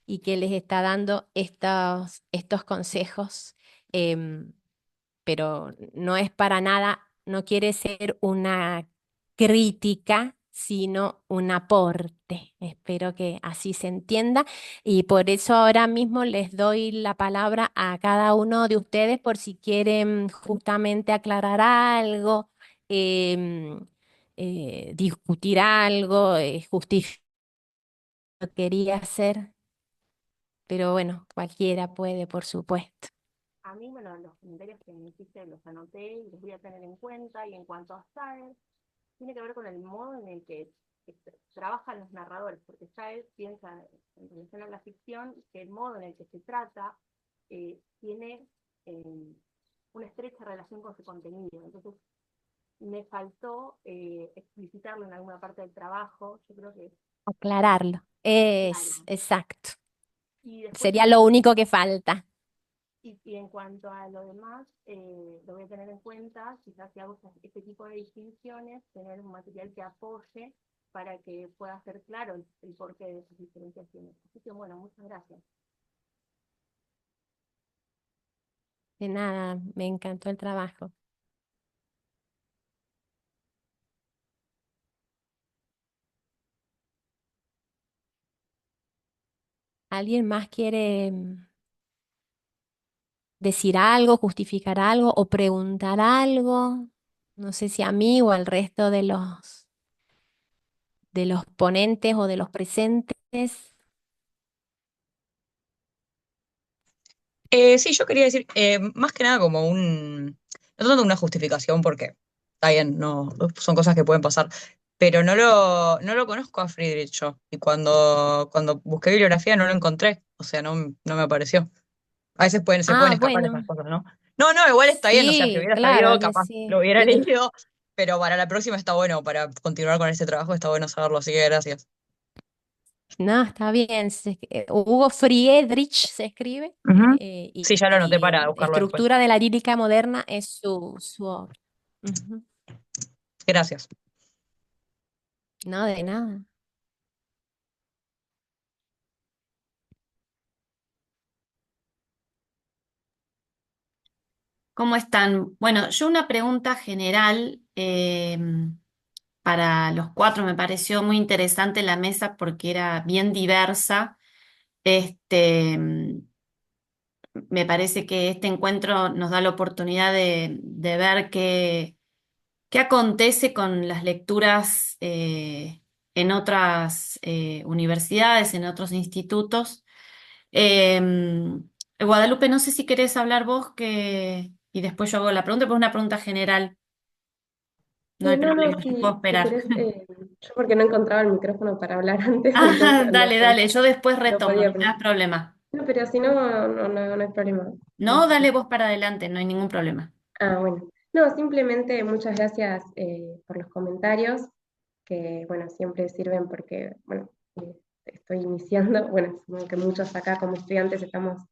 y que les está dando estos consejos. em, pero no es para nada, no quiere ser una crítica, sino un aporte. Espero que así se entienda y por eso ahora mismo les doy la palabra a cada uno de ustedes por si quieren justamente aclarar algo, em, discutir algo, justificar lo que quería hacer, pero bueno, cualquiera puede, por supuesto. A mí, bueno, los comentarios que me hiciste los anoté y los voy a tener en cuenta. Y en cuanto a Saer, tiene que ver con el modo en el que trabajan los narradores, porque Saer piensa en relación a la ficción que el modo en el que se trata tiene una estrecha relación con su contenido. Entonces, me faltó explicitarlo en alguna parte del trabajo. Yo creo que Aclararlo. Es claro. exacto. Y después Sería lo único que falta. y en cuanto a lo demás, lo voy a tener en cuenta, quizás si hago este tipo de distinciones, tener un material que apoye para que pueda ser claro el porqué de esas diferenciaciones. Así que bueno, muchas gracias. De nada, me encantó el trabajo. ¿Alguien más quiere decir algo, justificar algo o preguntar algo? No sé si a mí o al resto de los ponentes o de los presentes. Sí, yo quería decir, más que nada como no tanto una justificación, porque está bien, no, son cosas que pueden pasar, pero no lo conozco a Friedrich yo, y cuando busqué bibliografía no lo encontré, o sea, no me apareció. A veces se pueden Ah, escapar esas bueno, cosas, ¿no? No, no, igual está bien, o sea, si sí, hubiera claro, sabido, que capaz lo sí. hubiera leído, pero para la próxima está bueno, para continuar con este trabajo está bueno saberlo, así que gracias. No, está bien. Hugo Friedrich se escribe Ujú. Sí, ya lo anoté y para buscarlo después. Estructura de la lírica moderna es su obra. Ujú. Gracias. No, de nada. ¿Cómo están? Bueno, yo una pregunta general para los cuatro. Me pareció muy interesante la mesa porque era bien diversa. Me parece que este encuentro nos da la oportunidad de ver qué acontece con las lecturas en otras universidades, en otros institutos. Eh, Guadalupe, no sé si querés hablar vos y después yo hago la pregunta, pero es una pregunta general. No hay No, no, problema, yo puedo si esperar. querés, yo porque no encontraba el micrófono para hablar antes, Ah, entonces dale, dale, yo después no retomo, podía no te poner. das problema. No, pero si no, no hay problema. No, dale vos para adelante, no hay ningún problema. Ah, bueno. No, simplemente muchas gracias por los comentarios, que bueno, siempre sirven porque, bueno, estoy iniciando, bueno, supongo que muchos acá como estudiantes estamos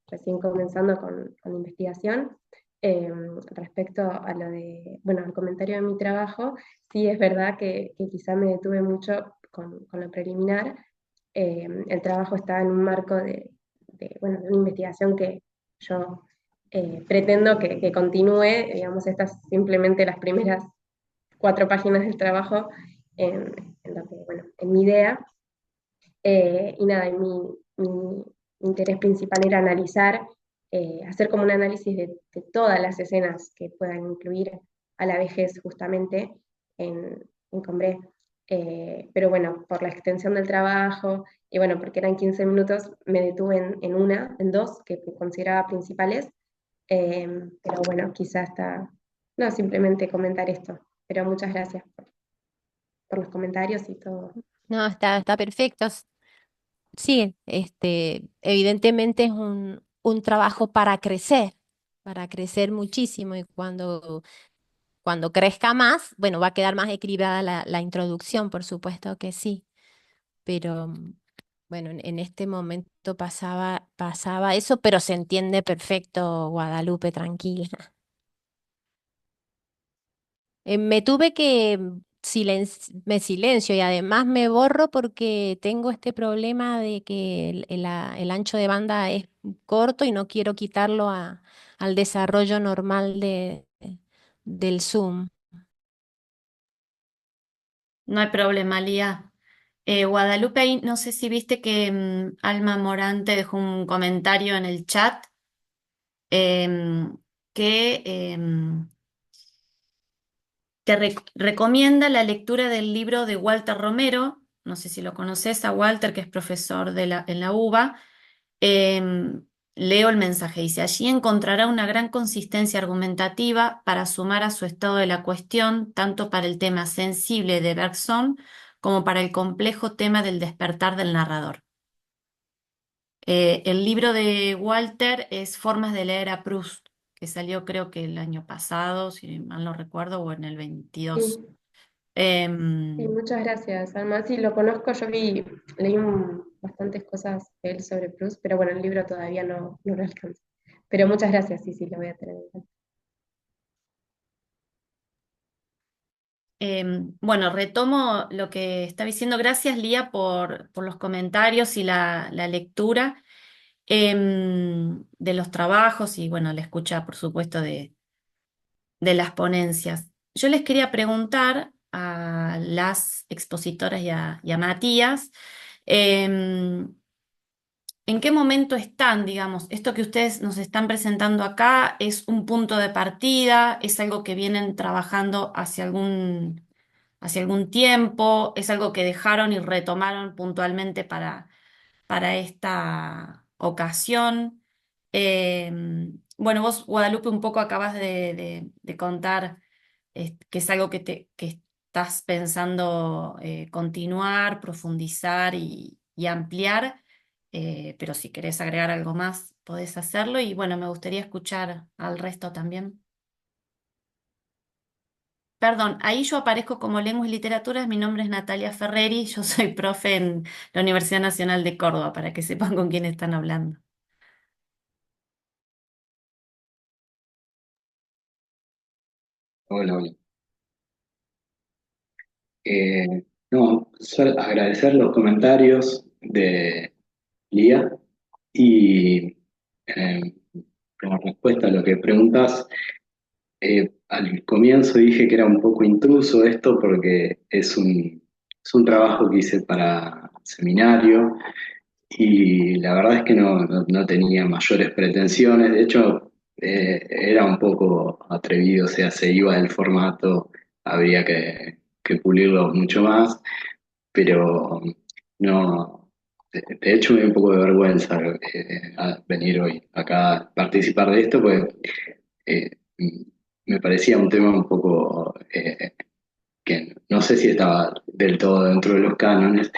recién comenzando con investigación. Eh, Respecto a lo de, bueno, al comentario de mi trabajo, sí es verdad que quizá me detuve mucho con lo preliminar. El trabajo está en un marco bueno, de una investigación que yo pretendo que continúe, digamos, estas simplemente las primeras 4 páginas del trabajo en lo que, bueno, en mi idea. Y nada, y mi interés principal era analizar, hacer como un análisis de todas las escenas que puedan incluir a la vejez justamente en Combré. Pero bueno, por la extensión del trabajo, y bueno, porque eran 15 minutos, me detuve en dos que consideraba principales, pero bueno, quizá No, simplemente comentar esto, pero muchas gracias por los comentarios y todo. No, está perfecto. Sí, evidentemente es un trabajo para crecer muchísimo y cuando crezca más, bueno, va a quedar más equilibrada la introducción, por supuesto que sí, pero bueno, en este momento pasaba eso, pero se entiende perfecto, Guadalupe, tranquila. Me tuve que me silencio y además me borro porque tengo este problema de que el ancho de banda es corto y no quiero quitarlo al desarrollo normal del Zoom. No hay problema, Lía. Guadalupe, ahí no sé si viste que Alma Morante dejó un comentario en el chat em, que te recomienda la lectura del libro de Walter Romero. No sé si lo conoces a Walter, que es profesor en la UBA. Leo el mensaje, dice, allí encontrará una gran consistencia argumentativa para sumar a su estado de la cuestión, tanto para el tema sensible de Bergson como para el complejo tema del despertar del narrador. El libro de Walter es Formas de leer a Proust, que salió creo que el año pasado, si mal no recuerdo, o en el 22. Sí, sí, Em, muchas gracias. Además, sí, lo conozco, leí bastantes cosas de él sobre Proust, pero bueno, el libro todavía no lo alcanzo. Pero muchas gracias, sí, sí, lo voy a tener en cuenta. Bueno, retomo lo que estaba diciendo. Gracias, Lía, por los comentarios y la lectura de los trabajos y, bueno, la escucha, por supuesto, de las ponencias. Yo les quería preguntar a las expositoras y a Matías, em, ¿en qué momento están, digamos? Esto que ustedes nos están presentando acá es un punto de partida, es algo que vienen trabajando hacia algún tiempo, es algo que dejaron y retomaron puntualmente para esta ocasión. Eh, bueno, vos, Guadalupe, un poco acabas de contar que es algo que estás pensando continuar, profundizar y ampliar, pero si querés agregar algo más, podés hacerlo y bueno, me gustaría escuchar al resto también. Perdón, ahí yo aparezco como Lenguas y Literaturas, mi nombre es Natalia Ferreri, yo soy profe en la Universidad Nacional de Córdoba, para que sepan con quién están hablando. Hola, hola. No, solo agradecer los comentarios de Lía y eh, como respuesta a lo que preguntas, al comienzo dije que era un poco intruso esto porque es un trabajo que hice para seminario y la verdad es que no tenía mayores pretensiones. De hecho, era un poco atrevido, o sea, se iba del formato, habría que pulirlo mucho más, pero no, de hecho me dio un poco de vergüenza venir hoy acá a participar de esto, pues eh, me parecía un tema un poco que no sé si estaba del todo dentro de los cánones,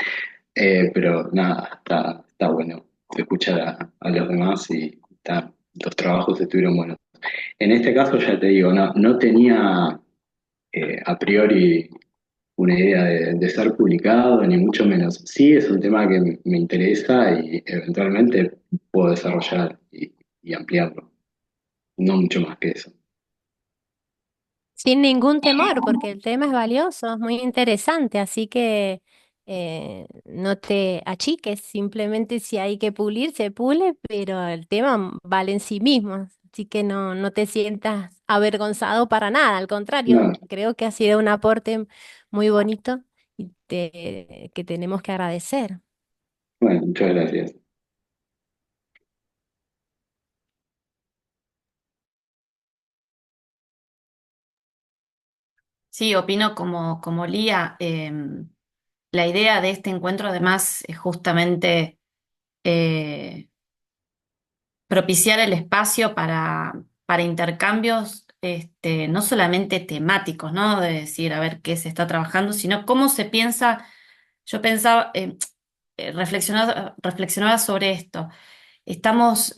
pero nada, está bueno escuchar a los demás y los trabajos estuvieron buenos. En este caso, ya te digo, no tenía a priori una idea de ser publicado, ni mucho menos. Sí, es un tema que me interesa y eventualmente puedo desarrollar y ampliarlo. No mucho más que eso. Sin ningún temor, porque el tema es valioso, es muy interesante, así que no te achiques, simplemente si hay que pulir, se pule, pero el tema vale en sí mismo, así que no te sientas avergonzado para nada, al contrario, No, creo que ha sido un aporte muy bonito y que tenemos que agradecer. bueno, muchas gracias. Sí, opino como Lía. La idea de este encuentro además es justamente eh, propiciar el espacio para intercambios no solamente temáticos, ¿no? De decir, a ver qué se está trabajando, sino cómo se piensa. Yo pensaba, reflexionaba sobre esto. Estamos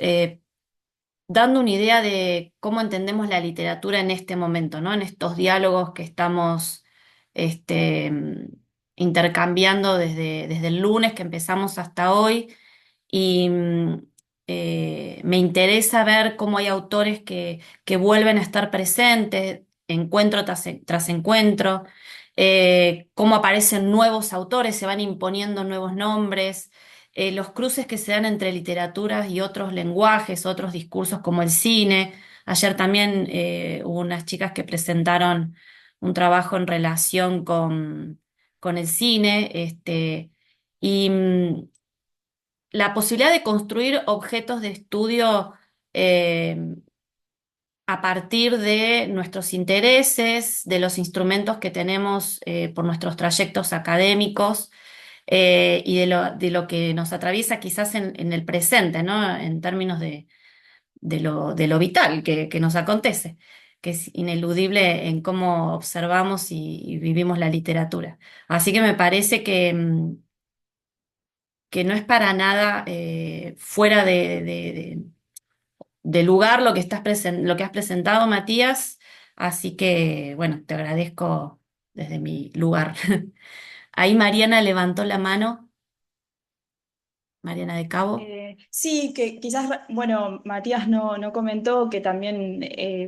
dando una idea de cómo entendemos la literatura en este momento, ¿no? En estos diálogos que estamos este, intercambiando desde el lunes que empezamos hasta hoy. Y me interesa ver cómo hay autores que vuelven a estar presentes, encuentro tras encuentro, cómo aparecen nuevos autores, se van imponiendo nuevos nombres, los cruces que se dan entre literaturas y otros lenguajes, otros discursos como el cine. Ayer también hubo unas chicas que presentaron un trabajo en relación con el cine, y la posibilidad de construir objetos de estudio eh, a partir de nuestros intereses, de los instrumentos que tenemos por nuestros trayectos académicos, y de lo que nos atraviesa quizás en el presente, ¿no? En términos de lo vital que nos acontece, que es ineludible en cómo observamos y vivimos la literatura. Así que me parece que no es para nada fuera de lugar lo que lo que has presentado, Matías. Así que, bueno, te agradezco desde mi lugar. Ahí Mariana levantó la mano, Mariana de Cabo. Sí, que quizás, bueno, Matías no comentó que también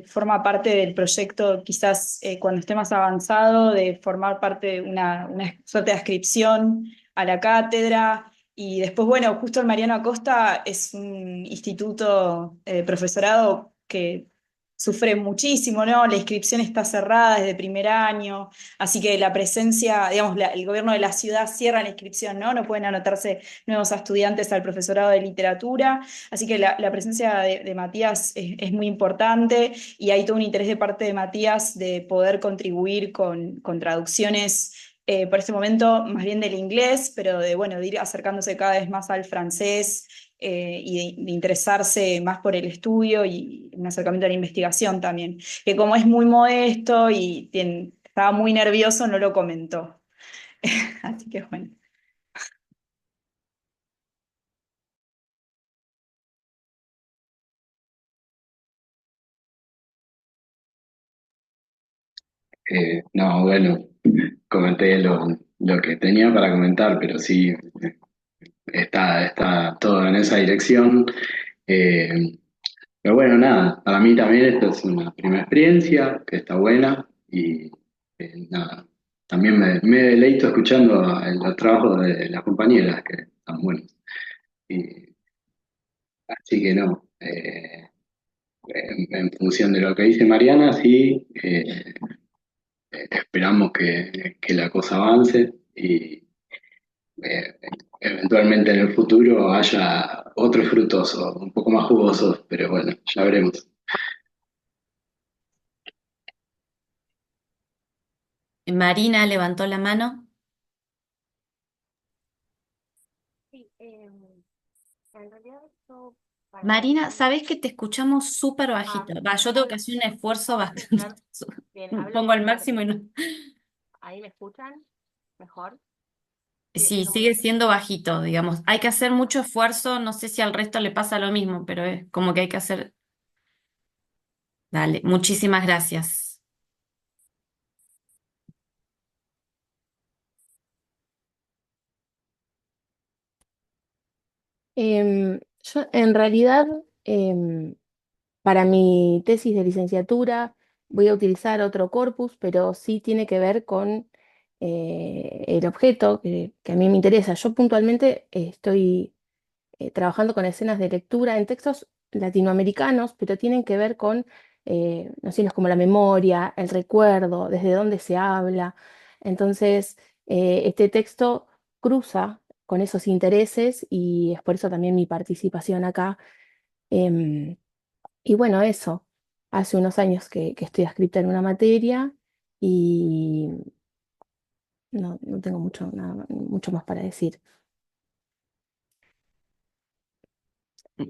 forma parte del proyecto, quizás cuando esté más avanzado, de formar parte de una suerte de adscripción a la cátedra. Y después, bueno, justo el Mariano Acosta es un instituto, profesorado que sufre muchísimo, ¿no? La inscripción está cerrada desde primer año, así que la presencia, digamos, el gobierno de la ciudad cierra la inscripción, ¿no? No pueden anotarse nuevos estudiantes al profesorado de literatura, así que la presencia de Matías es muy importante y hay todo un interés de parte de Matías de poder contribuir con traducciones. Por este momento, más bien del inglés, pero de, bueno, de ir acercándose cada vez más al francés, y de interesarse más por el estudio y un acercamiento a la investigación también, que como es muy modesto y estaba muy nervioso, no lo comentó. Así que bueno. No, bueno, comenté lo que tenía para comentar, pero sí, está todo en esa dirección. Eh, pero bueno, nada, para mí también esto es una primera experiencia, que está buena, y nada, también me deleito escuchando el trabajo de las compañeras, que están buenos. Y, así que no, en función de lo que dice Mariana, sí, esperamos que la cosa avance y eventualmente en el futuro haya otros frutosos, un poco más jugosos, pero bueno, ya veremos. Marina levantó la mano. Sí, en realidad esto para Marina, mí... ¿sabés que te escuchamos súper Ah, bajito? Va, yo tengo que hacer un esfuerzo ¿puedo bastante. escuchar? Bien, hablo Pongo más el máximo y fuerte. no. ¿Ahí me escuchan? ¿Mejor? Sigue Sí, siendo muy sigue bajito. siendo bajito, digamos. Hay que hacer mucho esfuerzo, no sé si al resto le pasa lo mismo, pero es como que hay que hacer. Dale, muchísimas gracias. Yo en realidad, em, para mi tesis de licenciatura voy a utilizar otro corpus, pero sí tiene que ver con el objeto que a mí me interesa. Yo puntualmente estoy trabajando con escenas de lectura en textos latinoamericanos, pero tienen que ver con nociones como la memoria, el recuerdo, desde dónde se habla. Entonces, este texto cruza con esos intereses y es por eso también mi participación acá. Em, y bueno, eso. Hace unos años que estoy adscrita en una materia y no tengo mucho más para decir.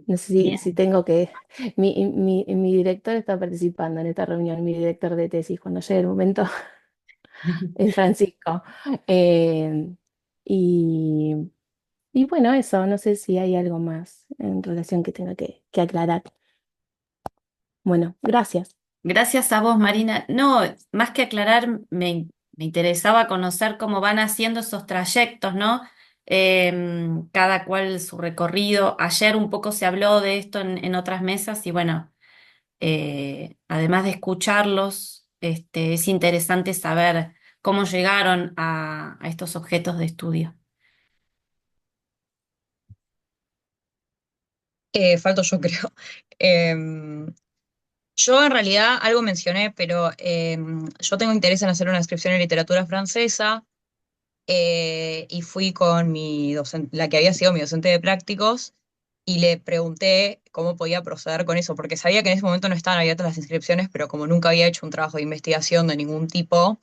No sé si Bien. tengo que... Mi director está participando en esta reunión, mi director de tesis, cuando llegue el momento, es Francisco. Eh, y, y bueno, eso, no sé si hay algo más en relación que tenga que aclarar. Bueno, gracias. Gracias a vos, Marina. No, más que aclarar, me interesaba conocer cómo van haciendo esos trayectos, ¿no? Cada cual su recorrido. Ayer un poco se habló de esto en otras mesas y bueno, además de escucharlos, es interesante saber cómo llegaron a estos objetos de estudio. Falto yo, creo. Em, yo en realidad algo mencioné, pero yo tengo interés en hacer una inscripción en literatura francesa y fui con mi docente, la que había sido mi docente de prácticos, y le pregunté cómo podía proceder con eso, porque sabía que en ese momento no estaban abiertas las inscripciones, pero como nunca había hecho un trabajo de investigación de ningún tipo,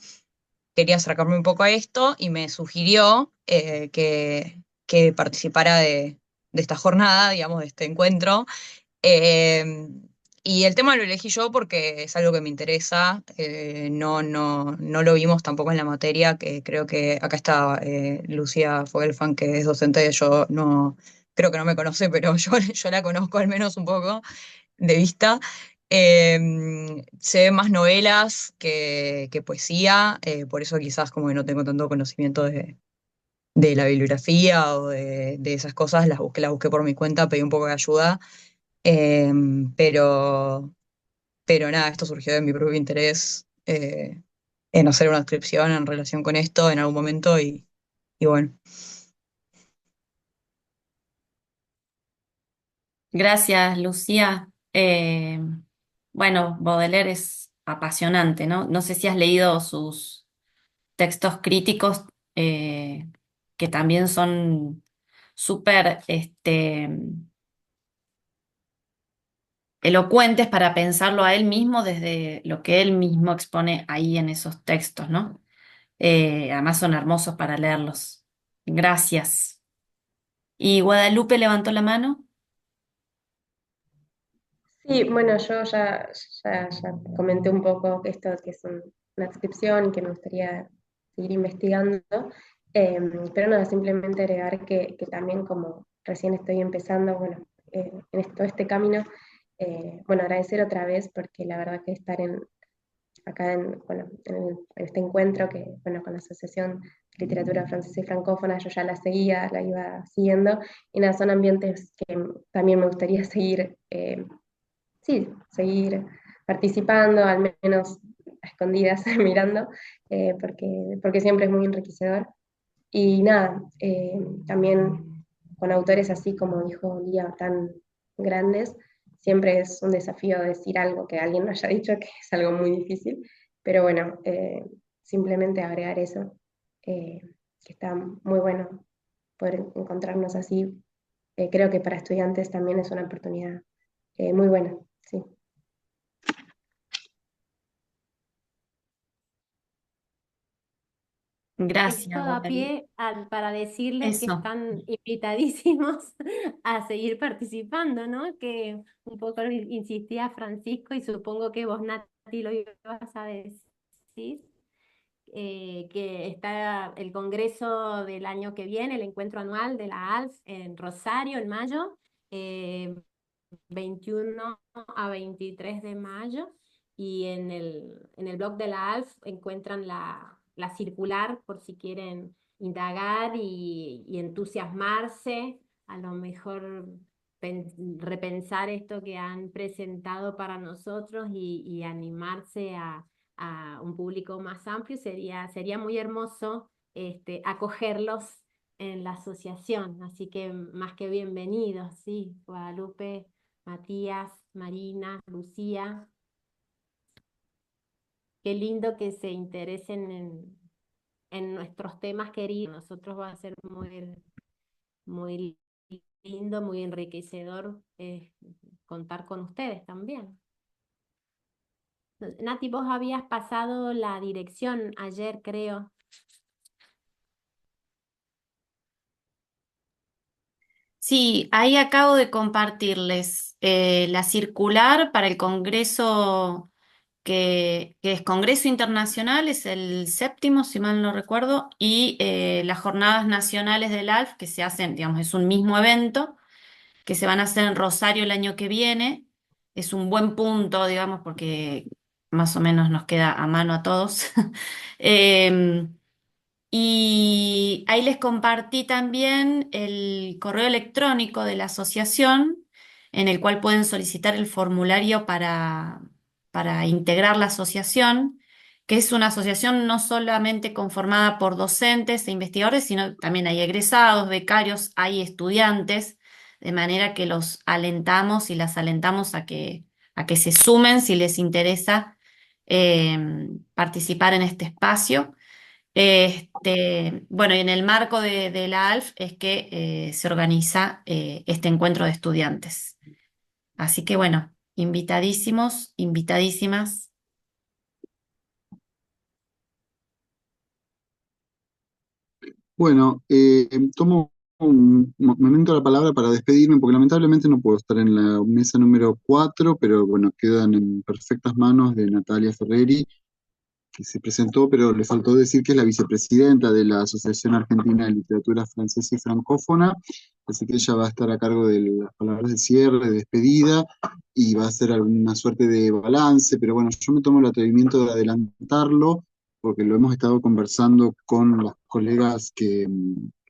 quería acercarme un poco a esto y me sugirió que participara de esta jornada, digamos, de este encuentro. Eh, y el tema lo elegí yo porque es algo que me interesa. No lo vimos tampoco en la materia, que creo que acá está Lucía Fogelfan, que es docente. Yo no, creo que no me conoce, pero yo la conozco al menos un poco de vista. Sé más novelas que poesía, por eso quizás como que no tengo tanto conocimiento de la bibliografía o de esas cosas. Las busqué por mi cuenta, pedí un poco de ayuda. Pero, pero nada, esto surgió de mi propio interés en hacer una inscripción en relación con esto en algún momento y bueno. Gracias, Lucía. Bueno, Baudelaire es apasionante, ¿no? No sé si has leído sus textos críticos, que también son súper elocuentes para pensarlo a él mismo desde lo que él mismo expone ahí en esos textos, ¿no? Además son hermosos para leerlos. Gracias. Y Guadalupe levantó la mano. Sí, bueno, yo ya comenté un poco que esto que es una adscripción y que me gustaría seguir investigando, pero nada, simplemente agregar que también como recién estoy empezando, bueno, todo este camino, bueno, agradecer otra vez porque la verdad que estar acá bueno, en este encuentro que, bueno, con la Asociación de Literatura Francesa y Francófona, yo ya la seguía, la iba siguiendo, y nada, son ambientes que también me gustaría seguir. Sí, seguir participando, al menos a escondidas, mirando, porque siempre es muy enriquecedor. Y nada, también con autores así como dijo Lía, tan grandes, siempre es un desafío decir algo que alguien no haya dicho, que es algo muy difícil, pero bueno, simplemente agregar eso, eh, que está muy bueno poder encontrarnos así. Creo que para estudiantes también es una oportunidad muy buena, sí. Gracias, Esto da Guadalupe. pie para decirles que Eso. están invitadísimos a seguir participando, ¿no? Que un poco lo insistía Francisco y supongo que vos, Nati, lo ibas a decir, que está el congreso del año que viene, el encuentro anual de la ALF en Rosario en mayo, eh, 21 a 23 de mayo, y en el blog de la ALF encuentran la circular por si quieren indagar y entusiasmarse, a lo mejor repensar esto que han presentado para nosotros y animarse a un público más amplio. Sería muy hermoso acogerlos en la asociación, así que más que bienvenidos, sí, Guadalupe, Matías, Marina, Lucía, qué lindo que se interesen en nuestros temas queridos. Nosotros va a ser muy lindo, muy enriquecedor contar con ustedes también. Nati, vos habías pasado la dirección ayer, creo. Sí, ahí acabo de compartirles la circular para el Congreso, que es Congreso Internacional, es el séptimo, si mal no recuerdo, y las Jornadas Nacionales del ALF, que se hacen, digamos, es un mismo evento, que se van a hacer en Rosario el año que viene. Es un buen punto, digamos, porque más o menos nos queda a mano a todos. Em, y ahí les compartí también el correo electrónico de la asociación, en el cual pueden solicitar el formulario para integrar la asociación, que es una asociación no solamente conformada por docentes e investigadores, sino también hay egresados, becarios, hay estudiantes, de manera que los alentamos y las alentamos a que se sumen si les interesa participar en este espacio. Bueno, y en el marco de la ALF es que se organiza este encuentro de estudiantes. Así que bueno, invitadísimos, invitadísimas. Bueno, tomo un momento la palabra para despedirme, porque lamentablemente no puedo estar en la mesa número 4, pero bueno, quedan en perfectas manos de Natalia Ferreri, que se presentó, pero le faltó decir que es la vicepresidenta de la Asociación Argentina de Literatura Francesa y Francófona, así que ella va a estar a cargo de las palabras de cierre, de despedida, y va a hacer alguna suerte de balance, pero bueno, yo me tomo el atrevimiento de adelantarlo, porque lo hemos estado conversando con las colegas que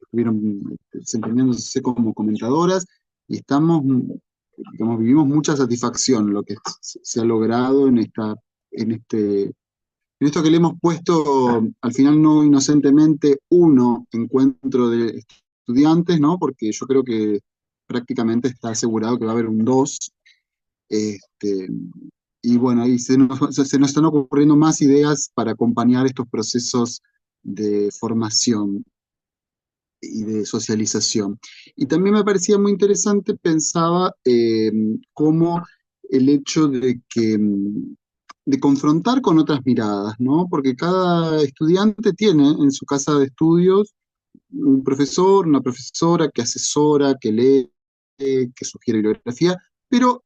estuvieron desempeñándose como comentadoras, y estamos, digamos, vivimos mucha satisfacción lo que se ha logrado en este en esto que le hemos puesto, al final no inocentemente, uno encuentro de estudiantes, ¿no? Porque yo creo que prácticamente está asegurado que va a haber un dos. Este, y bueno, ahí se nos están ocurriendo más ideas para acompañar estos procesos de formación y de socialización. Y también me parecía muy interesante, pensaba cómo el hecho de confrontar con otras miradas, ¿no? Porque cada estudiante tiene en su casa de estudios un profesor, una profesora que asesora, que lee, que sugiere bibliografía, pero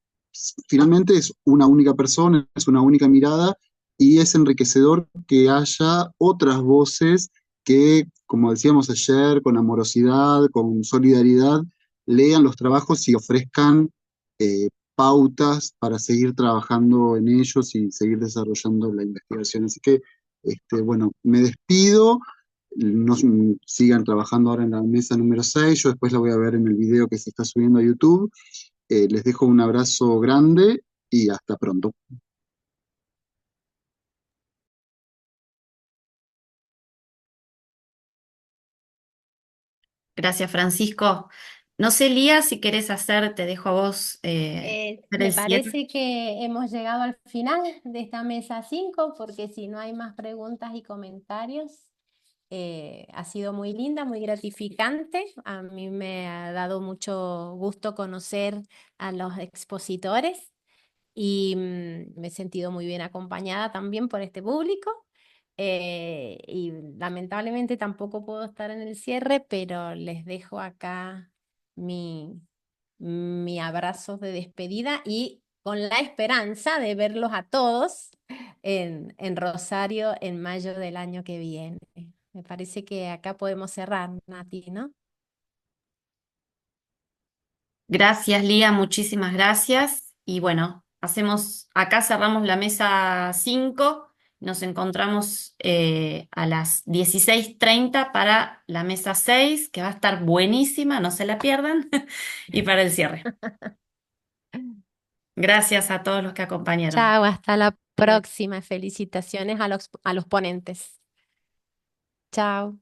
finalmente es una única persona, es una única mirada y es enriquecedor que haya otras voces que, como decíamos ayer, con amorosidad, con solidaridad, lean los trabajos y ofrezcan pautas para seguir trabajando en ellos y seguir desarrollando la investigación. Así que, bueno, me despido. Nos sigan trabajando ahora en la mesa número 6. Yo después la voy a ver en el video que se está subiendo a YouTube. Les dejo un abrazo grande y hasta pronto. Gracias, Francisco. No sé, Lía, si querés hacer, te dejo a vos hacer Me el cierre. parece que hemos llegado al final de esta mesa 5, porque si no hay más preguntas y comentarios, ha sido muy linda, muy gratificante. A mí me ha dado mucho gusto conocer a los expositores y me he sentido muy bien acompañada también por este público. Y lamentablemente tampoco puedo estar en el cierre, pero les dejo acá mi, mi abrazo de despedida y con la esperanza de verlos a todos en Rosario en mayo del año que viene. Me parece que acá podemos cerrar, Nati, ¿no? Gracias, Lía, muchísimas gracias. Y bueno, acá cerramos la mesa 5. Nos encontramos a las 16:30 para la mesa 6, que va a estar buenísima, no se la pierdan, y para el cierre. Gracias a todos los que acompañaron. Chao, hasta la próxima. Felicitaciones a los ponentes. Chao.